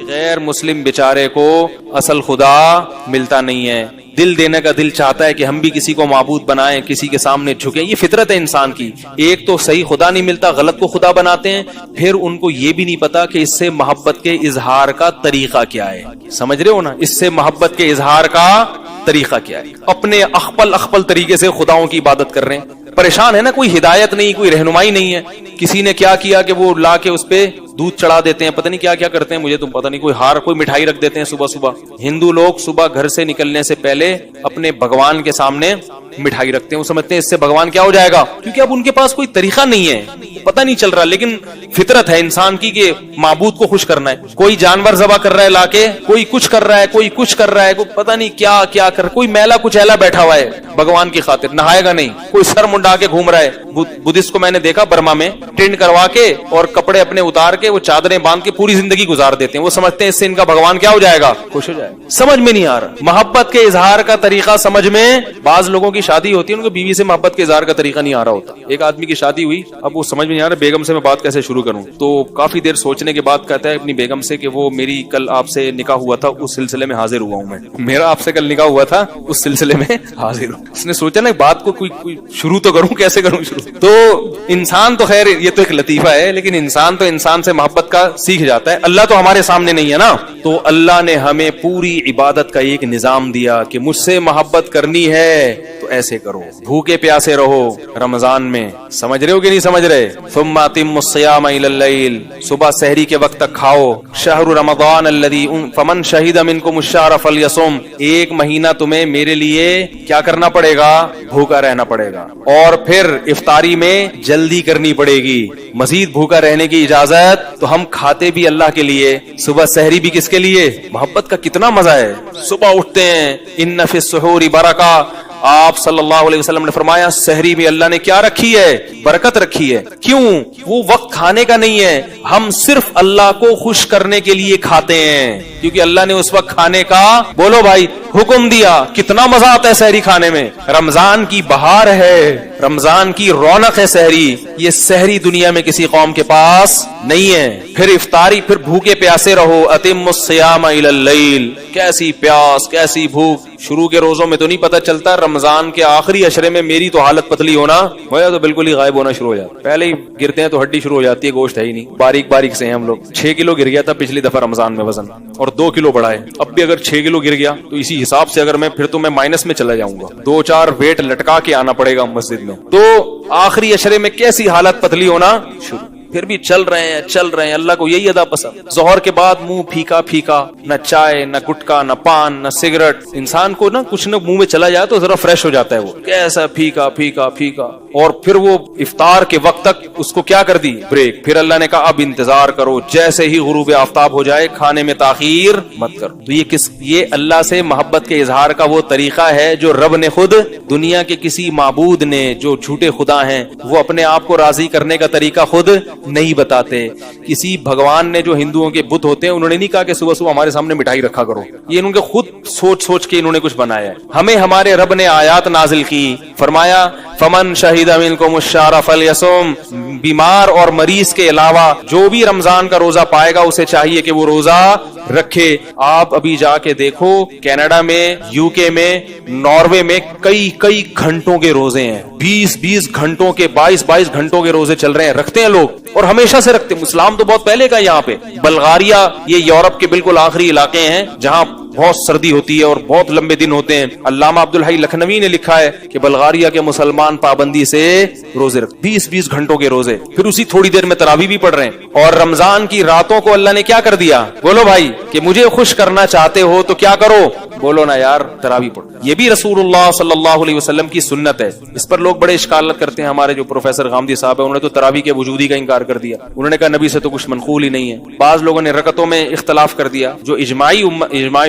غیر مسلم بیچارے کو اصل خدا ملتا نہیں ہے. دل دینے کا دل چاہتا ہے کہ ہم بھی کسی کو معبود بنائیں, کسی کے سامنے جھکیں. یہ فطرت ہے انسان کی. ایک تو صحیح خدا نہیں ملتا, غلط کو خدا بناتے ہیں. پھر ان کو یہ بھی نہیں پتا کہ اس سے محبت کے اظہار کا طریقہ کیا ہے. سمجھ رہے ہو نا, اس سے محبت کے اظہار کا طریقہ کیا ہے. اپنے اخپل طریقے سے خداؤں کی عبادت کر رہے ہیں. پریشان ہے نا, کوئی ہدایت نہیں, کوئی رہنمائی نہیں ہے. کسی نے کیا کیا کہ وہ لا کے اس پہ دودھ چڑھا دیتے ہیں, پتہ نہیں کیا کیا کرتے ہیں, مجھے تو پتہ نہیں. کوئی ہار, کوئی مٹھائی رکھ دیتے ہیں صبح صبح. ہندو لوگ صبح گھر سے نکلنے سے پہلے اپنے بھگوان کے سامنے مٹھائی رکھتے ہیں. وہ سمجھتے ہیں اس سے بھگوان کیا ہو جائے گا, کیونکہ اب ان کے پاس کوئی طریقہ نہیں ہے, پتہ نہیں چل رہا. لیکن فطرت ہے انسان کی کہ معبود کو خوش کرنا ہے. کوئی جانور ذبح کر رہا ہے لا کے, کوئی کچھ کر رہا ہے, کوئی کچھ کر رہا ہے, کوئی پتہ نہیں کیا کیا کر, کوئی میلا کچھ ایلا بیٹھا ہوا ہے بھگوان کی خاطر, نہائے گا نہیں. کوئی سر منڈا کے گھوم رہا ہے. بدھسٹ کو میں نے دیکھا برما میں, ٹینٹ کروا کے اور کپڑے اپنے اتار کے وہ چادریں باندھ کے پوری زندگی گزار دیتے ہیں. وہ سمجھتے ہیں اس سے ان کا بھگوان کیا ہو جائے گا, خوش ہو جائے گا. سمجھ میں نہیں آ رہا محبت کے اظہار کا طریقہ. سمجھ میں بعض لوگوں کی شادی ہوتی ہے, ان کو بیوی سے محبت کے اظہار کا طریقہ نہیں آ رہا ہوتا. ایک آدمی کی شادی ہوئی, اب وہ سمجھ میں نہیں آ رہا بیگم سے میں بات کیسے شروع کروں. تو کافی دیر سوچنے کے بعد کہتا ہے اپنی بیگم سے کہ وہ میری کل آپ سے نکاح ہوا تھا, اس سلسلے میں حاضر ہوا ہوں میں. میرا آپ سے کل نکاح ہوا تھا, اس سلسلے میں حاضر ہوں. اس نے سوچا نا بات کو کوئی شروع تو کروں, کیسے کروں شروع. تو انسان تو خیر یہ تو ایک لطیفہ ہے, لیکن انسان تو انسان سے محبت کا سیکھ جاتا ہے. اللہ تو ہمارے سامنے نہیں ہے نا, تو اللہ نے ہمیں پوری عبادت کا ایک نظام دیا کہ مجھ سے محبت کرنی ہے تو ایسے کرو, بھوکے پیاسے رہو رمضان میں. سمجھ رہے ہو کہ نہیں سمجھ رہے؟ ثم اتم الصیام الی اللیل, صبح سحری کے وقت تک کھاؤ. شہر رمضان الذی فمن شہد منکم الشہر فلیصم, ایک مہینہ تمہیں میرے لیے کیا کرنا پڑے گا, بھوکا رہنا پڑے گا. اور پھر افطاری میں جلدی کرنی پڑے گی. مزید بھوکا رہنے کی اجازت, تو ہم کھاتے بھی اللہ کے لیے, صبح سحری بھی کس کے لیے. محبت کا کتنا مزہ ہے. صبح اٹھتے ہیں, ان فی السحور برکہ, آپ صلی اللہ علیہ وسلم نے فرمایا سحری میں اللہ نے کیا رکھی ہے, برکت رکھی ہے. کیوں؟ وہ وقت کھانے کا نہیں ہے, ہم صرف اللہ کو خوش کرنے کے لیے کھاتے ہیں, کیونکہ اللہ نے اس وقت کھانے کا, بولو بھائی, حکم دیا. کتنا مزہ آتا ہے سحری کھانے میں. رمضان کی بہار ہے, رمضان کی رونق ہے سحری. یہ سحری دنیا میں کسی قوم کے پاس نہیں ہے. پھر افطاری, پھر بھوکے پیاسے رہو. اتم الصیام الی اللیل, کیسی پیاس کیسی بھوک. شروع کے روزوں میں تو نہیں پتہ چلتا, رمضان کے آخری عشرے میں میری تو حالت پتلی ہونا ہوا تو بالکل ہی غائب ہونا شروع ہو جاتا. پہلے ہی گرتے ہیں تو ہڈی شروع ہو جاتی ہے, گوشت ہے ہی نہیں. باریک باریک سے ہیں ہم لوگ. 6 کلو گر گیا تھا پچھلی دفعہ رمضان میں وزن, اور 2 کلو بڑھا ہے. اب بھی اگر 6 کلو گر گیا تو اسی حساب سے اگر میں پھر تو میں مائنس میں چلا جاؤں گا. 2-4 ویٹ لٹکا کے آنا پڑے گا مسجد میں. تو آخری عشرے میں کیسی حالت پتلی ہونا شروع. پھر بھی چل رہے ہیں. اللہ کو یہی ادا پسند. ظہر کے بعد منہ پھیکا پھیکا, نہ چائے نہ گٹکا نہ پان نہ سگریٹ. انسان کو نا کچھ نہ منہ میں چلا جائے تو ذرا فریش ہو جاتا ہے, وہ کیسا پھیکا پھیکا پھیکا. اور پھر وہ افطار کے وقت تک اس کو کیا کر دی, بریک. پھر اللہ نے کہا اب انتظار کرو, جیسے ہی غروب آفتاب ہو جائے کھانے میں تاخیر مت کرو. تو یہ اللہ سے محبت کے اظہار کا وہ طریقہ ہے جو رب نے خود, دنیا کے کسی معبود نے, جو جھوٹے خدا ہیں, وہ اپنے آپ کو راضی کرنے کا طریقہ خود نہیں بتاتے. کسی بھگوان نے, جو ہندوؤں کے بت ہوتے ہیں, انہوں نے نہیں کہا کہ صبح صبح ہمارے سامنے مٹھائی رکھا کرو. یہ انہوں نے خود سوچ کے انہوں نے کچھ بنایا ہے. ہمیں ہمارے رب نے آیات نازل کی, فرمایا فمن شہید منکم الشہر فلیصم, بیمار اور مریض کے علاوہ جو بھی رمضان کا روزہ پائے گا اسے چاہیے کہ وہ روزہ رکھے. آپ ابھی جا کے دیکھو, کینیڈا میں, یو کے میں, ناروے میں کئی گھنٹوں کے روزے ہیں. 20 گھنٹوں کے, 22 گھنٹوں کے روزے چل رہے ہیں. رکھتے ہیں لوگ, اور ہمیشہ سے رکھتے ہیں. اسلام تو بہت پہلے کا یہاں پہ. بلغاریہ, یہ یورپ کے بالکل آخری علاقے ہیں جہاں بہت سردی ہوتی ہے اور بہت لمبے دن ہوتے ہیں. علامہ عبدالحی لکھنوی نے لکھا ہے کہ بلغاریہ کے مسلمان پابندی سے روزے رکھتے, 20 گھنٹوں کے روزے. پھر اسی تھوڑی دیر میں تراویح بھی پڑھ رہے ہیں. اور رمضان کی راتوں کو اللہ نے کیا کر دیا, بولو بھائی, کہ مجھے خوش کرنا چاہتے ہو تو کیا کرو, بولو نا یار, تراویح پڑھو. یہ بھی رسول اللہ صلی اللہ علیہ وسلم کی سنت ہے. اس پر لوگ بڑے اشکالات کرتے ہیں. ہمارے جو پروفیسر غامدی صاحب ہیں, انہوں نے تو تراویح کے وجودی کا انکار کر دیا. انہوں نے کہا نبی سے تو کچھ منقول ہی نہیں ہے. بعض لوگوں نے رکعتوں میں اختلاف کر دیا. جو اجماعی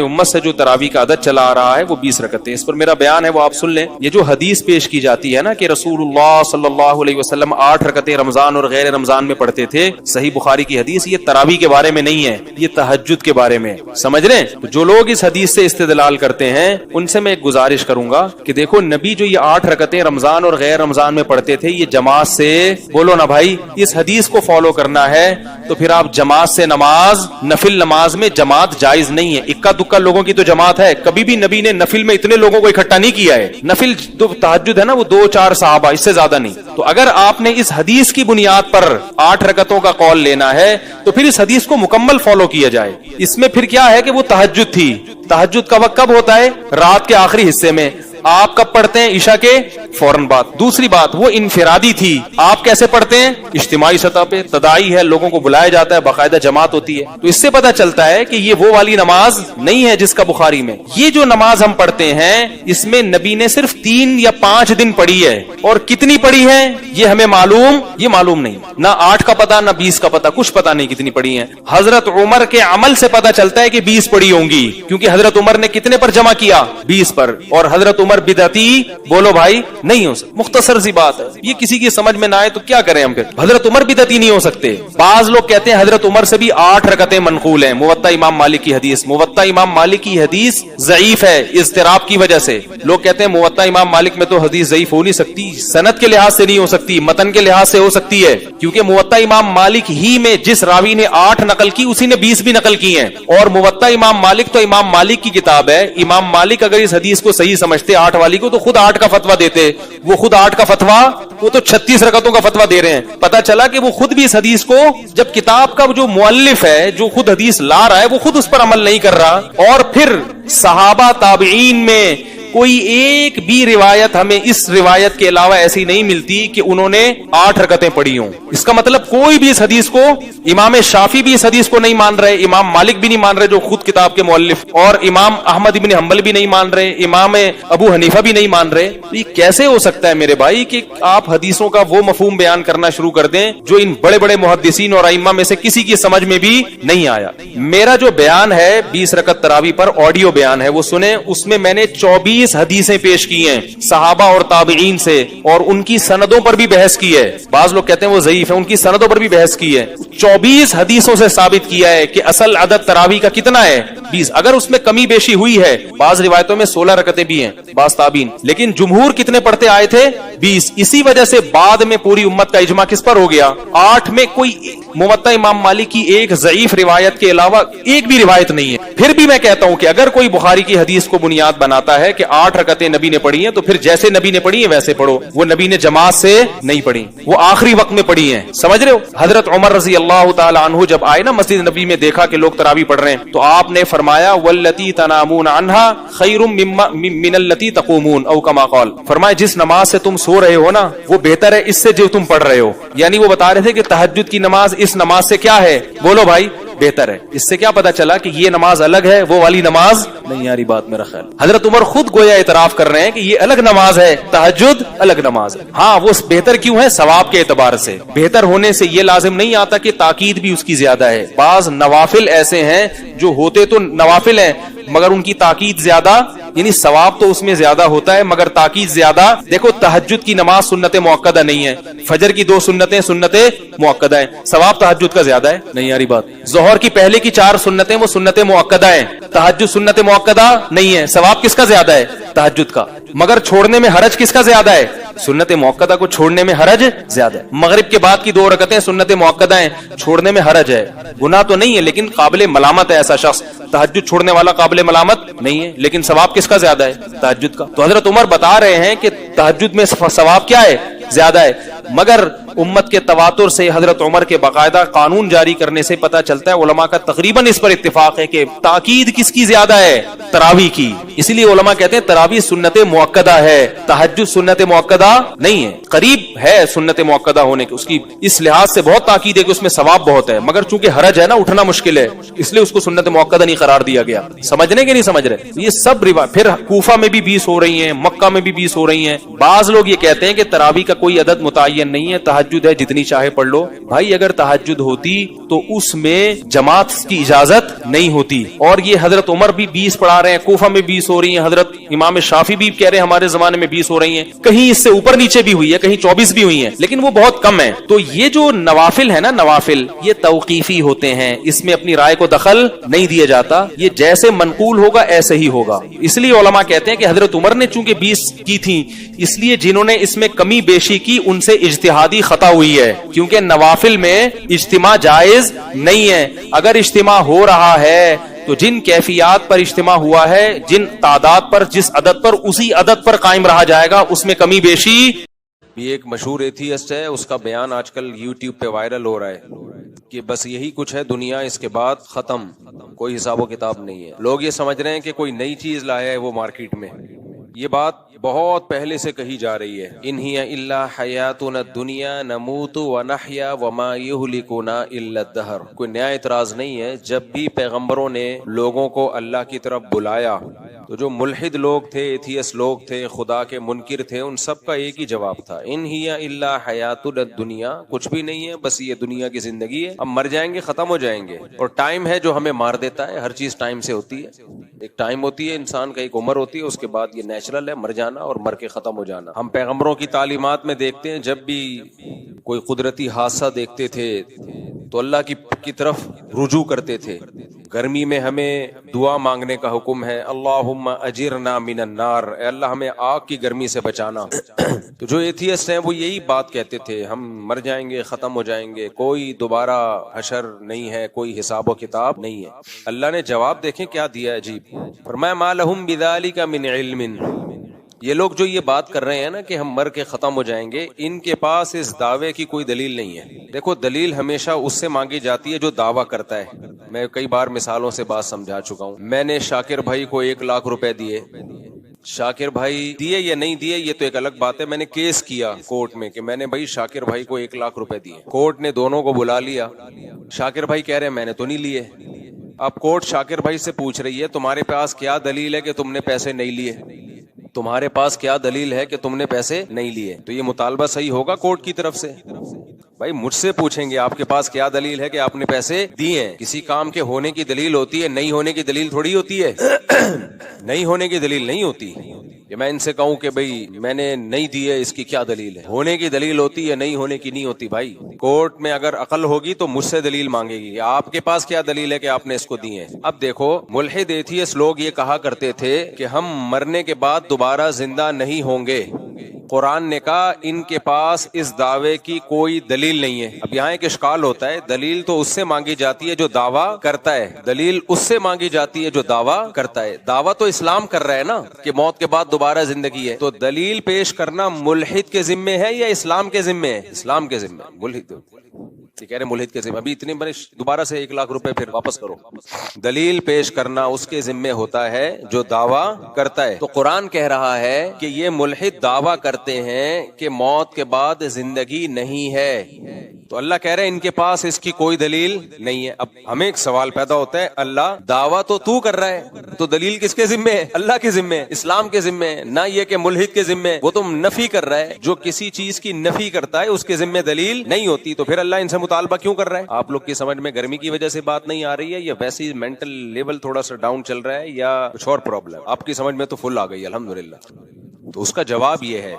امت سے جو تراویح کا عدد چلا آ رہا ہے وہ 20 رکعتیں. اس پر میرا بیان ہے, وہ آپ سن لیں. یہ جو حدیث پیش کی جاتی ہے نا کہ رسول اللہ صلی اللہ علیہ وسلم 8 رکعتیں رمضان اور غیر رمضان میں پڑھتے تھے, صحیح بخاری کی حدیث, یہ تراویح کے بارے میں نہیں ہے, یہ تہجد کے بارے میں. سمجھ رہے ہیں؟ تو جو لوگ اس حدیث سے استدلال خیال کرتے ہیں ان سے میں ایک گزارش کروں گا کہ دیکھو نبی جو یہ 8 رکعتیں رمضان اور غیر رمضان میں پڑھتے تھے یہ جماعت سے، بولو نا بھائی، اس حدیث کو فالو کرنا ہے تو پھر آپ جماعت سے نماز، نفل نماز میں جماعت جائز نہیں ہے. اکا دکا لوگوں کی تو جماعت ہے، کبھی بھی نبی نے نفل میں اتنے لوگوں کو اکٹھا نہیں کیا ہے. نفل جو تہجد ہے نا وہ 2-4 صحابہ، اس سے زیادہ نہیں. تو اگر آپ نے اس حدیث کی بنیاد پر 8 رکعتوں کا قول لینا ہے تو پھر اس حدیث کو مکمل فالو کیا جائے. اس میں پھر کیا ہے کہ وہ تہجد تھی. تہجد کا وقت کب ہوتا ہے؟ رات کے آخری حصے میں. آپ کب پڑھتے ہیں؟ عشاء کے فوراً بعد. دوسری بات وہ انفرادی تھی. آپ کیسے پڑھتے ہیں؟ اجتماعی سطح پہ تداعی ہے، لوگوں کو بلایا جاتا ہے، باقاعدہ جماعت ہوتی ہے. تو اس سے پتہ چلتا ہے کہ یہ وہ والی نماز نہیں ہے جس کا بخاری میں. یہ جو نماز ہم پڑھتے ہیں اس میں نبی نے صرف 3 یا 5 دن پڑھی ہے، اور کتنی پڑھی ہے یہ ہمیں معلوم نہیں. نہ 8 کا پتہ نہ 20 کا پتہ، کچھ پتہ نہیں کتنی پڑھی ہیں. حضرت عمر کے عمل سے پتہ چلتا ہے کہ 20 پڑھی ہوں گی، کیونکہ حضرت عمر نے کتنے پر جمع کیا؟ 20 پر. اور حضرت عمر بدعتی، بولو بھائی، نہیں ہو سکتا. مختصر سی بات ہے، یہ کسی کی سمجھ میں نہ آئے تو کیا کریں ہم؟ پھر حضرت عمر بدعتی نہیں ہو سکتے. بعض لوگ کہتے ہیں حضرت عمر سے بھی 8 رکعتیں منقول ہیں. موطا امام مالک کی حدیث، موطا امام مالک کی حدیث ضعیف ہے اضطراب کی وجہ سے. لوگ کہتے ہیں موطا امام مالک میں تو حدیث ضعیف ہو نہیں سکتی. سند کے لحاظ سے نہیں ہو سکتی، متن کے لحاظ سے ہو سکتی ہے، کیونکہ موطا امام مالک ہی میں جس راوی نے 8 نقل کی اسی نے 20 بھی نقل کی ہیں. اور موطا امام مالک تو امام مالک کی کتاب ہے. امام مالک اگر اس حدیث کو صحیح سمجھتے 8 والی کو تو خود 8 کا فتویٰ دیتے. وہ خود 8 کا فتویٰ، وہ تو 36 رکعتوں کا فتویٰ دے رہے ہیں. پتہ چلا کہ وہ خود بھی اس حدیث کو، جب کتاب کا جو مؤلف ہے جو خود حدیث لا رہا ہے وہ خود اس پر عمل نہیں کر رہا. اور پھر صحابہ تابعین میں کوئی ایک بھی روایت ہمیں اس روایت کے علاوہ ایسی نہیں ملتی کہ انہوں نے 8 رکعتیں پڑھی ہوں. اس کا مطلب کوئی بھی اس حدیث کو، امام شافعی بھی اس حدیث کو نہیں مان رہے، امام مالک بھی نہیں مان رہے جو خود کتاب کے مؤلف، اور امام احمد ابن حنبل بھی نہیں مان رہے، امام ابو حنیفہ بھی نہیں مان رہے. یہ کیسے ہو سکتا ہے میرے بھائی کہ آپ حدیثوں کا وہ مفہوم بیان کرنا شروع کر دیں جو ان بڑے بڑے محدثین اور ائمہ میں سے کسی کی سمجھ میں بھی نہیں آیا. میرا جو بیان ہے 20 رکعت تراویح پر، آڈیو بیان ہے، وہ سنیں. اس میں نے 24 حدیثیں پیش کی ہیں صحابہ اور تابعین سے، اور ان کی سندوں پر بھی بحث کی ہے. بعض لوگ کہتے ہیں وہ ضعیف ہے، ان کی سندوں پر بھی بحث کی ہے. 24 حدیثوں سے ثابت کیا ہے کہ اصل عدد تراویح کا کتنا ہے؟ 20. اگر اس میں کمی بیشی ہوئی ہے، بعض روایتوں میں 16 رکعتیں بھی ہیں بعض تابعین، لیکن جمہور کتنے پڑھتے آئے تھے؟ 20. اسی وجہ سے بعد میں پوری امت کا اجماع کس پر ہو گیا؟ 8 میں کوئی موطا امام مالک کی ایک ضعیف روایت کے علاوہ ایک بھی روایت نہیں ہے. پھر بھی میں کہتا ہوں کہ اگر کوئی بخاری کی حدیث کو بنیاد بناتا ہے کہ 8 رکعتیں نبی نے پڑھی ہیں تو پھر جیسے نبی نے پڑھی ہیں ویسے پڑھو. وہ نبی نے جماعت سے نہیں پڑھی، وہ آخری وقت میں پڑھی ہیں. سمجھ رہے ہو؟ حضرت عمر رضی اللہ تعالی عنہ جب آئے نا مسجد نبی میں، دیکھا کہ لوگ تراویح پڑھ رہے ہیں، تو آپ نے فرمایا واللتی تنامون عنہا خیر من التی تقومون، او کما قال. فرمایا جس نماز سے تم سو رہے ہو نا وہ بہتر ہے اس سے جو تم پڑھ رہے ہو. یعنی وہ بتا رہے تھے کہ تہجد کی نماز اس نماز سے کیا ہے؟ بولو بھائی، بہتر ہے. اس سے کیا پتا چلا کہ یہ نماز الگ ہے، وہ والی نماز نہیں. یاری بات میرا خیال حضرت عمر خود گویا اعتراف کر رہے ہیں کہ یہ الگ نماز ہے، تہجد الگ نماز ہے. ہاں وہ بہتر کیوں ہے؟ ثواب کے اعتبار سے. بہتر ہونے سے یہ لازم نہیں آتا کہ تاکید بھی اس کی زیادہ ہے. بعض نوافل ایسے ہیں جو ہوتے تو نوافل ہیں مگر ان کی تاکید زیادہ، یعنی ثواب تو اس میں زیادہ ہوتا ہے مگر تاکید زیادہ. دیکھو تہجد کی نماز سنت موقدہ نہیں ہے، فجر کی 2 سنتیں سنت موقدہ ہیں، ثواب تہجد کا زیادہ ہے. نہیں یاری بات. ظہر کی پہلے کی 4 سنتیں وہ سنت موقدہ ہیں، تہجد سنت موقدہ نہیں ہے. ثواب کس کا زیادہ ہے؟ تہجد کا. مگر چھوڑنے میں حرج کس کا زیادہ ہے؟ سنت موقدہ کو چھوڑنے میں حرج زیادہ ہے. مغرب کے بعد کی 2 رکعتیں سنت موقدہ ہیں، چھوڑنے میں حرج ہے. گناہ تو نہیں ہے لیکن قابل ملامت ہے ایسا شخص. تہجد چھوڑنے والا قابل ملامت نہیں ہے، لیکن ثواب کس کا زیادہ ہے؟ تہجد کا. تو حضرت عمر بتا رہے ہیں کہ تہجد میں ثواب کیا ہے؟ زیادہ ہے. مگر امت کے تواتر سے حضرت عمر کے باقاعدہ قانون جاری کرنے سے پتہ چلتا ہے، علماء کا تقریباً اس پر اتفاق ہے کہ تاکید کس کی زیادہ ہے؟ تراویح کی. اسی لیے علماء کہتے ہیں تراویح سنت موقدہ ہے، تہجد سنت موقدہ نہیں ہے. قریب ہے سنت موقدہ ہونے کی، اس کی اس لحاظ سے بہت تاکید ہے کہ اس میں ثواب بہت ہے، مگر چونکہ حرج ہے نا، اٹھنا مشکل ہے، اس لیے اس کو سنت موقدہ نہیں قرار دیا گیا. سمجھنے کے نہیں سمجھ رہے؟ یہ سب روایت پھر کوفہ میں بھی 20 ہو رہی ہیں، مکہ میں بھی 20 ہو رہی ہیں. بعض لوگ یہ کہتے ہیں کہ تراویح کا کوئی عدد متعین متعین نہیں ہے, تہجد ہے جتنی چاہے پڑھ لو. بھائی اگر تہجد ہوتی تو اس میں جماعت کی اجازت نہیں ہوتی. اور یہ حضرت عمر بھی 20 پڑھا رہے ہیں, کوفہ میں 20 ہو رہی ہیں, حضرت امام شافعی بھی کہہ رہے ہیں ہمارے زمانے میں 20 ہو رہی ہیں, کہیں اس سے اوپر نیچے بھی ہوئی ہے, کہیں 24 بھی ہوئی ہیں, لیکن وہ بہت کم ہے. تو یہ جو نوافل ہے نا, نوافل یہ توقیفی ہوتے ہیں, اس میں اپنی رائے کو دخل نہیں دیا جاتا, یہ جیسے منقول ہوگا ایسے ہی ہوگا. اس لیے علماء کہتے ہیں کہ حضرت عمر نے چونکہ 20 کی تھی, اس لیے جنہوں نے اس میں کمی بیشی کی ان سے اجتہادی خطا ہوئی ہے, کیونکہ نوافل میں اجتماع جائز نہیں ہے. اگر اجتماع ہو رہا ہے تو جن کیفیات پر اجتماع ہوا ہے, جن تعداد پر, جس عدد پر, اسی عدد پر قائم رہا جائے گا, اس میں کمی بیشی. یہ ایک مشہور ایتھیسٹ ہے, اس کا بیان آج کل یوٹیوب پہ وائرل ہو رہا ہے کہ بس یہی کچھ ہے دنیا, اس کے بعد ختم, کوئی حساب و کتاب نہیں ہے. لوگ یہ سمجھ رہے ہیں کہ کوئی نئی چیز لایا ہے وہ مارکیٹ میں. یہ بات بہت پہلے سے کہی جا رہی ہے. ان ہی الا حیاتنا الدنیا نموت ونحیا وما یہلکنا الا الدہر. کوئی نیا اعتراض نہیں ہے. جب بھی پیغمبروں نے لوگوں کو اللہ کی طرف بلایا تو جو ملحد لوگ تھے, ایتھیس لوگ تھے, خدا کے منکر تھے, ان سب کا ایک ہی جواب تھا, ان ہی الا حیاتنا الدنیا, کچھ بھی نہیں ہے, بس یہ دنیا کی زندگی ہے, اب مر جائیں گے, ختم ہو جائیں گے. اور ٹائم ہے جو ہمیں مار دیتا ہے. ہر چیز ٹائم سے ہوتی ہے. ایک ٹائم ہوتی ہے انسان کا, ایک عمر ہوتی ہے, اس کے بعد یہ نیچرل ہے مر جانا اور مر کے ختم ہو جانا. ہم پیغمبروں کی تعلیمات میں دیکھتے ہیں جب بھی کوئی قدرتی حادثہ دیکھتے تھے تو اللہ کی طرف رجوع کرتے تھے. گرمی میں ہمیں دعا مانگنے کا حکم ہے, اللہم اجرنا من النار, اے اللہ ہمیں آگ کی گرمی سے بچانا. تو جو ایتھیسٹ ہیں وہ یہی بات کہتے تھے, ہم مر جائیں گے, ختم ہو جائیں گے, کوئی دوبارہ حشر نہیں ہے, کوئی حساب و کتاب نہیں ہے. اللہ نے جواب دیکھیں کیا دیا عجیب, فرمایا ما لہم بذالک من علم. یہ لوگ جو یہ بات کر رہے ہیں نا کہ ہم مر کے ختم ہو جائیں گے, ان کے پاس اس دعوے کی کوئی دلیل نہیں ہے. دیکھو دلیل ہمیشہ اس سے مانگی جاتی ہے جو دعویٰ کرتا ہے. میں کئی بار مثالوں سے بات سمجھا چکا ہوں. میں نے شاکر بھائی کو 1 لاکھ روپے دیے, شاکر بھائی دیے یا نہیں دیے یہ تو ایک الگ بات ہے. میں نے کیس کیا کورٹ میں کہ میں نے بھائی شاکر بھائی کو 1 لاکھ روپے دیے. کورٹ نے دونوں کو بلا لیا. شاکر بھائی کہہ رہے ہیں میں نے تو نہیں لیے. اب کورٹ شاکر بھائی سے پوچھ رہی ہے تمہارے پاس کیا دلیل ہے کہ تم نے پیسے نہیں لیے, تمہارے پاس کیا دلیل ہے کہ تم نے پیسے نہیں لیے. تو یہ مطالبہ صحیح ہوگا کورٹ کی طرف سے. بھائی مجھ سے پوچھیں گے آپ کے پاس کیا دلیل ہے کہ آپ نے پیسے دیے ہیں. کسی کام کے ہونے کی دلیل ہوتی ہے, نہیں ہونے کی دلیل تھوڑی ہوتی ہے. نہیں ہونے کی دلیل نہیں ہوتی کہ میں ان سے کہوں کہ بھئی میں نے نہیں دیے, اس کی کیا دلیل ہے. ہونے کی دلیل ہوتی ہے, نہیں ہونے کی نہیں ہوتی. بھائی کورٹ میں اگر عقل ہوگی تو مجھ سے دلیل مانگے گی, آپ کے پاس کیا دلیل ہے کہ آپ نے اس کو دیے. اب دیکھو ملحد ایتھیس لوگ یہ کہا کرتے تھے کہ ہم مرنے کے بعد دوبارہ زندہ نہیں ہوں گے. قرآن نے کہا ان کے پاس اس دعوے کی کوئی دلیل نہیں ہے. اب یہاں ایک اشکال ہوتا ہے, دلیل تو اس سے مانگی جاتی ہے جو دعویٰ کرتا ہے, دلیل اس سے مانگی جاتی ہے جو دعویٰ کرتا ہے. دعویٰ تو اسلام کر رہا ہے نا کہ موت کے بعد دوبارہ زندگی ہے, تو دلیل پیش کرنا ملحد کے ذمے ہے یا اسلام کے ذمے ہے؟ اسلام کے ذمے. ملحد کہہ رہے ملحد کے ذمہ, ابھی اتنے بڑے دوبارہ سے 1 لاکھ روپے پھر واپس کرو. دلیل پیش کرنا اس کے ذمے ہوتا ہے جو دعویٰ کرتا ہے. تو قرآن کہہ رہا ہے کہ یہ ملحد دعویٰ کرتے ہیں کہ موت کے بعد زندگی نہیں ہے, تو اللہ کہہ رہے ہیں ان کے پاس اس کی کوئی دلیل نہیں ہے. اب ہمیں ایک سوال پیدا ہوتا ہے, اللہ دعویٰ تو کر رہا ہے, تو دلیل کس کے ذمے ہے؟ اللہ کے ذمے, اسلام کے ذمے, نہ یہ کہ ملحد کے ذمے. وہ تو نفی کر رہا ہے, جو کسی چیز کی نفی کرتا ہے اس کے ذمے دلیل نہیں ہوتی. تو پھر اللہ ان سے مطالبہ کیوں کر رہا ہے؟ آپ لوگ کی سمجھ میں گرمی کی وجہ سے بات نہیں آ رہی ہے, یا ویسے ہی مینٹل لیول تھوڑا سا ڈاؤن چل رہا ہے, یا کچھ اور پرابلم؟ آپ کی سمجھ میں تو فل آ گئی الحمدللہ. تو اس کا جواب یہ ہے,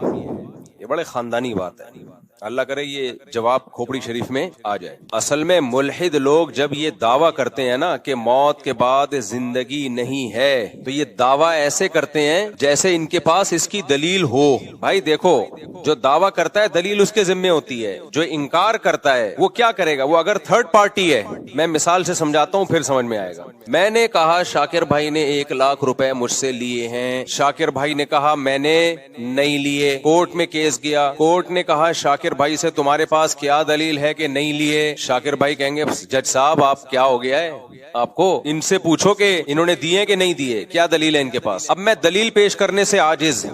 یہ بڑے خاندانی بات ہے, اللہ کرے یہ جواب کھوپڑی شریف میں آ جائے. اصل میں ملحد لوگ جب یہ دعویٰ کرتے ہیں نا کہ موت کے بعد زندگی نہیں ہے, تو یہ دعویٰ ایسے کرتے ہیں جیسے ان کے پاس اس کی دلیل ہو. بھائی دیکھو جو دعویٰ کرتا ہے دلیل اس کے ذمے ہوتی ہے, جو انکار کرتا ہے وہ کیا کرے گا؟ وہ اگر تھرڈ پارٹی ہے, میں مثال سے سمجھاتا ہوں پھر سمجھ میں آئے گا. میں نے کہا شاکر بھائی نے 1 لاکھ روپے مجھ سے لیے ہیں, شاکر بھائی نے کہا میں نے نہیں لیے. کورٹ میں کیس گیا, کورٹ نے کہا شاکر بھائی سے تمہارے پاس کیا دلیل ہے کہ نہیں لیے؟ شاکر بھائی کہیں گے جج صاحب آپ کیا ہو گیا ہے, آپ کو ان سے پوچھو کہ انہوں نے دیے کہ نہیں دیے, کیا دلیل ہے ان کے پاس. اب میں دلیل پیش کرنے سے عاجز,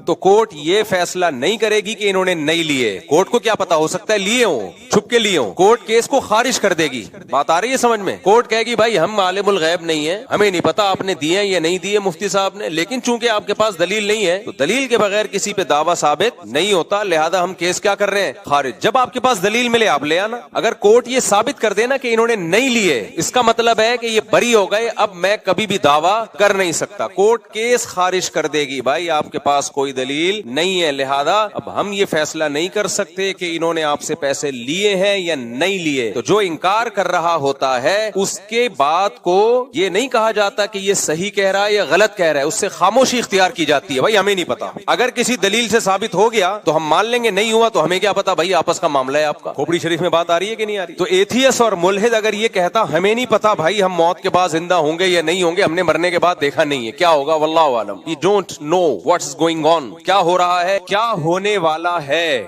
تو کورٹ یہ فیصلہ نہیں کرے گی کہ انہوں نے نہیں لیے. کورٹ کو کیا پتا، ہو سکتا ہے لیے ہوں، چھپ کے لیے ہوں. کورٹ کیس کو خارج کر دے گی. بات آ رہی ہے سمجھ میں؟ کورٹ کہے گی بھائی ہم عالم الغیب نہیں ہیں، ہمیں نہیں پتا آپ نے دیے یا نہیں دیے مفتی صاحب نے، لیکن چونکہ آپ کے پاس دلیل نہیں ہے تو دلیل کے بغیر کسی پہ دعویٰ ثابت نہیں ہوتا، لہذا ہم کیس کیا کر رہے ہیں، خارج. جب آپ کے پاس دلیل ملے آپ لے آنا. اگر کورٹ یہ ثابت کر دینا کہ انہوں نے نہیں لیے، اس کا مطلب ہے کہ یہ بری ہو گئے، اب میں کبھی بھی دعویٰ کر نہیں سکتا. کورٹ کیس خارج کر دے گی، بھائی آپ کے پاس کوئی دلیل نہیں ہے، لہذا اب ہم یہ فیصلہ نہیں کر سکتے کہ انہوں نے آپ سے پیسے لیے ہیں یا نہیں لیے. تو جو انکار کر رہا ہوتا ہے اس کے بات کو یہ نہیں کہا جاتا کہ یہ صحیح کہہ رہا ہے یا غلط کہہ رہا ہے، اس سے خاموشی اختیار کی جاتی ہے، بھائی ہمیں نہیں پتا. اگر کسی دلیل سے ثابت ہو گیا تو ہم مان لیں گے، نہیں ہوا تو ہمیں کیا پتا، بھائی آپس کا معاملہ ہے آپ کا. کھوپڑی شریف میں بات آ رہی ہے کہ نہیں آ رہی؟ تو ایتھیس اور ملحد اگر یہ کہتا ہمیں نہیں پتا بھائی ہم موت کے بعد زندہ ہوں گے یا نہیں ہوں گے، ہم نے مرنے کے بعد دیکھا نہیں ہے، کیا ہوگا واللہ عالم. We don't know what's going on، کیا ہو رہا ہے، کیا ہونے والا ہے،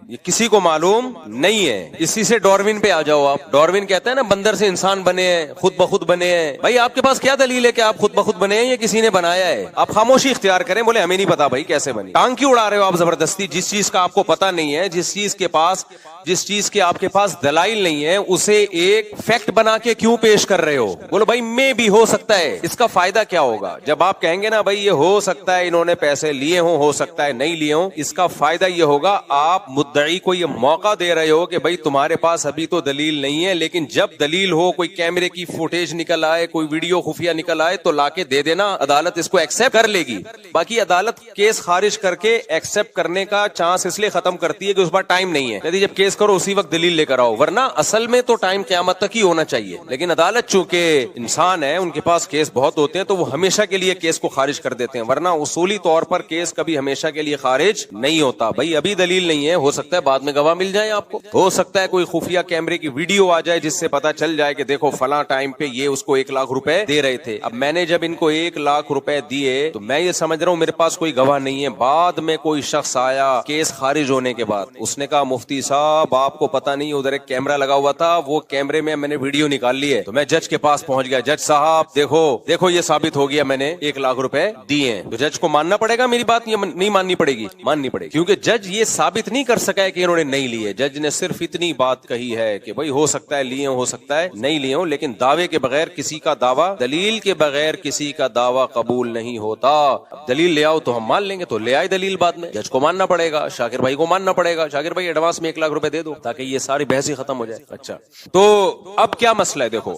یہ کسی کو معلوم نہیں ہے. اسی سے ڈاروین پہ آ جاؤ آپ. ڈاروین کہتا ہے نا بندر سے انسان بنے ہیں، خود بخود بنے ہیں. بھائی آپ کے پاس کیا دلیل ہے کہ آپ خود بخود بنے ہیں یا کسی نے بنایا ہے؟ آپ خاموشی اختیار کریں، بولے ہمیں نہیں پتا بھائی کیسے بنی. ٹانگ کیوں اڑا رہے ہو آپ زبردستی؟ جس چیز کا آپ کو پتا نہیں ہے، جس چیز کے آپ کے پاس دلائل نہیں ہے، اسے ایک فیکٹ بنا کے کیوں پیش کر رہے ہو؟ بولو بھائی میں بھی ہو سکتا ہے. اس کا فائدہ کیا ہوگا جب آپ کہیں گے نا بھائی یہ ہو سکتا ہے انہوں نے پیسے لیے ہوں، ہو سکتا ہے نہیں لیے ہوں؟ اس کا فائدہ یہ ہوگا آپ مدعی کو یہ موقع دے رہے ہو کہ بھائی تمہارے پاس ابھی تو دلیل نہیں ہے، لیکن جب دلیل ہو، کوئی کیمرے کی فوٹیج نکل آئے، کوئی ویڈیو خفیہ نکل آئے تو لا کے دے دینا، عدالت اس کو ایکسپٹ کر لے گی. باقی عدالت کیس خارج کر کے ایکسپٹ کرنے کا چانس اس لیے ختم کرتی ہے کہ اس بار ٹائم نہیں ہے. یعنی جب کیس کرو اسی وقت دلیل لے کر آؤ، ورنہ اصل میں تو ٹائم قیامت تک ہی ہونا چاہیے. لیکن عدالت چونکہ انسان ہے، ان کے پاس کیس بہت ہوتے ہیں، تو وہ ہمیشہ کے لیے کیس کو خارج کر دیتے ہیں، ورنہ اصولی طور پر کیس کبھی ہمیشہ کے لیے خارج نہیں ہوتا. بھائی ابھی دلیل نہیں ہے، ہو سکتا ہے بعد میں گواہ مل جائے آپ کو، ہو سکتا ہے کوئی خفیہ کیمرے کی ویڈیو آ جائے جس سے پتا چل جائے کہ دیکھو فلاں ٹائم پہ یہ اس کو 1 لاکھ روپے دے رہے تھے. اب میں نے جب ان کو 1 لاکھ روپے دیے تو میں یہ سمجھ رہا ہوں میرے پاس کوئی گواہ نہیں ہے. بعد میں کوئی شخص آیا کیس خارج ہونے کے بعد، اس نے کہا مفتی صاحب آپ کو پتا نہیں ادھر ایک کیمرہ لگا ہوا تھا، وہ کیمرے میں نے ویڈیو نکال لی ہے. تو میں جج کے پاس پہنچ گیا، جج صاحب دیکھو یہ ثابت ہو گیا میں نے 1 لاکھ روپے دیے ہیں. تو جج کو ماننا پڑے گا میری بات، یہ نہیں ماننی پڑے گی؟ ماننی پڑے گی، کیونکہ جج یہ ثابت نہیں کر سکا ہے کہ انہوں نے نہیں لیے. جج نے صرف اتنی بات کہی ہے کہ بھائی ہو سکتا ہے لیے ہو سکتا ہے نہیں لیے ہوں، لیکن دعوے کے بغیر کسی کا دعویٰ، دلیل کے بغیر کسی کا دعویٰ قبول نہیں ہوتا. اب دلیل لے آؤ تو ہم مان لیں گے، تو لے آئے دلیل، بعد میں جج کو ماننا پڑے گا، شاکر بھائی کو ماننا پڑے گا. شاکر بھائی ایڈوانس میں 1 لاکھ روپے دے دو تاکہ یہ ساری بحث ہی ختم ہو جائے. اچھا تو اب کیا مسئلہ ہے؟ دیکھو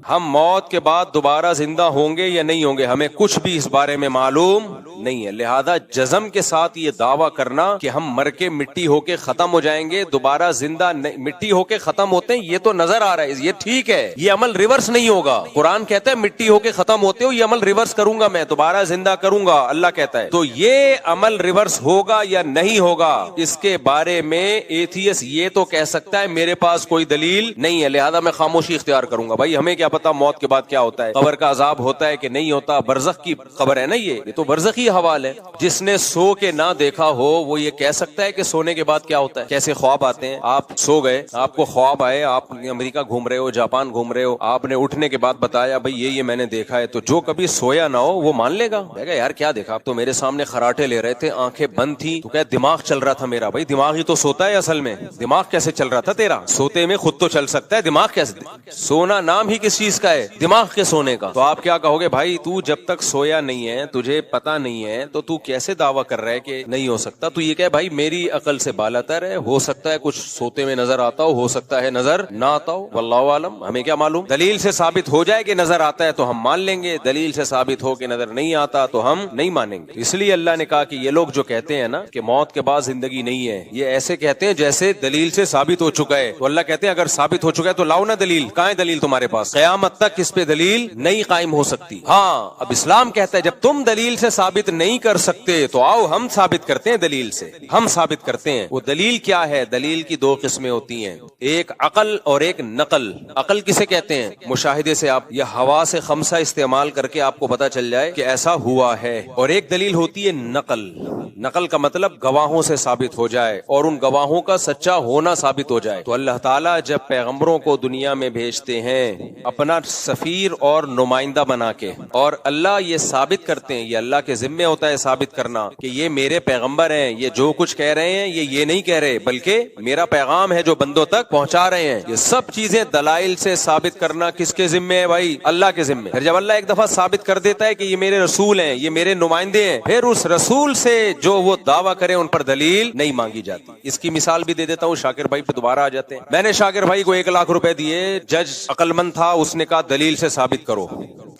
ہم موت کے بعد دوبارہ زندہ ہوں گے یا نہیں ہوں گے، ہمیں کچھ بھی اس بارے میں معلوم نہیں ہے. لہذا جزم کے ساتھ یہ دعویٰ کرنا کہ ہم مر کے مٹی ہو کے ختم ہو جائیں گے، دوبارہ زندہ مٹی ہو کے ختم ہوتے ہیں، یہ تو نظر آ رہا ہے، یہ ٹھیک ہے، یہ عمل ریورس نہیں ہوگا. قرآن کہتا ہے مٹی ہو کے ختم ہوتے ہو، یہ عمل ریورس کروں گا میں، دوبارہ زندہ کروں گا، اللہ کہتا ہے. تو یہ عمل ریورس ہوگا یا نہیں ہوگا، اس کے بارے میں ایتھیس یہ تو کہہ سکتا ہے میرے پاس کوئی دلیل نہیں ہے، لہذا میں خاموشی اختیار کروں گا. بھائی ہمیں کیا پتا موت کے بعد کیا ہوتا ہے، قبر کا عذاب ہوتا ہے کہ نہیں ہوتا، برزخ کی خبر ہے نا، یہ تو برزخی حوال ہے. جس نے سو کے نہ دیکھا ہو وہ یہ کہہ سکتا ہے کہ سونے کے بعد کیا ہوتا ہے، کیسے خواب آتے ہیں. آپ سو گئے، آپ کو خواب آئے، آپ امریکہ گھوم رہے ہو، جاپان گھوم رہے ہو، آپ نے اٹھنے کے بعد بتایا بھائی یہ میں نے دیکھا ہے، تو جو کبھی سویا نہ ہو وہ مان لے گا، کہے گا یار کیا دیکھا، آپ تو میرے سامنے خراٹے لے رہے تھے، آنکھیں بند تھی، تو کہ دماغ چل رہا تھا میرا. بھائی دماغ ہی تو سوتا ہے اصل میں، دماغ کیسے چل رہا تھا تیرا؟ سوتے میں خود تو چل سکتا ہے، دماغ کیسے؟ سونا نام ہی کس چیز کا ہے؟ دماغ کے سونے کا. تو آپ کیا کہو گے؟ بھائی تو جب تک سویا نہیں ہے، تجھے پتا نہیں ہے، تو کیسے دعویٰ کر رہا ہے کہ نہیں ہو سکتا؟ تو یہ کہ بھائی میری عقل سے بالاتر ہے، ہو سکتا ہے کچھ سوتے میں نظر آتا ہو سکتا ہے نظر نہ آتا ہو، واللہ عالم، ہمیں کیا معلوم. دلیل سے ثابت ہو جائے کہ نظر آتا ہے تو ہم مان لیں گے، دلیل سے ثابت ہو کہ نظر نہیں آتا تو ہم نہیں مانیں گے. اس لیے اللہ نے کہا کہ یہ لوگ جو کہتے ہیں نا کہ موت کے بعد زندگی نہیں ہے، یہ ایسے کہتے ہیں جیسے دلیل سے ثابت ہو چکا ہے. تو اللہ کہتے ہیں اگر ثابت ہو چکا ہے تو لاؤ نا دلیل. کہاں ہے دلیل تمہارے پاس؟ قیامت تک اس پہ دلیل نہیں قائم ہو سکتی. ہاں اب اسلام کہتا ہے جب تم دلیل سے ثابت نہیں کر سکتے تو آؤ ہم ثابت کرتے ہیں دلیل سے، ہم ثابت کرتے ہیں. وہ دلیل کیا ہے؟ دلیل کی 2 قسمیں ہوتی ہیں، ایک عقل اور ایک نقل. عقل کسے کہتے ہیں؟ مشاہدے سے آپ یا حواس خمسہ استعمال کر کے آپ کو پتا چل جائے کہ ایسا ہوا ہے. اور ایک دلیل ہوتی ہے نقل. نقل کا مطلب گواہوں سے ثابت ہو جائے اور ان گواہوں کا سچا ہونا ثابت ہو جائے. تو اللہ تعالیٰ جب پیغمبروں کو دنیا میں بھیجتے ہیں اپنا سفیر اور نمائندہ بنا کے, اور اللہ یہ ثابت کرتے ہیں, یہ اللہ کے ذمے ہوتا ہے ثابت کرنا کہ یہ میرے پیغمبر ہیں, یہ جو کچھ کہہ رہے ہیں یہ نہیں کہہ رہے بلکہ میرا پیغام ہے جو بندوں تک پہنچا رہے ہیں. یہ سب چیزیں دلائل سے ثابت کرنا کس کے ذمے ہے بھائی؟ اللہ کے ذمے. پھر جب اللہ ایک دفعہ ثابت کر دیتا ہے کہ یہ میرے رسول ہیں, یہ میرے نمائندے ہیں, پھر اس رسول سے جو وہ دعویٰ کرے ان پر دلیل نہیں مانگی جاتی. اس کی مثال بھی دے دیتا ہوں, شاکر بھائی پہ دوبارہ آ جاتے ہیں. میں نے شاکر بھائی کو 1,00,000 روپے دیے, جج عقل مند تھا, اس نے کہا دلیل سے ثابت کرو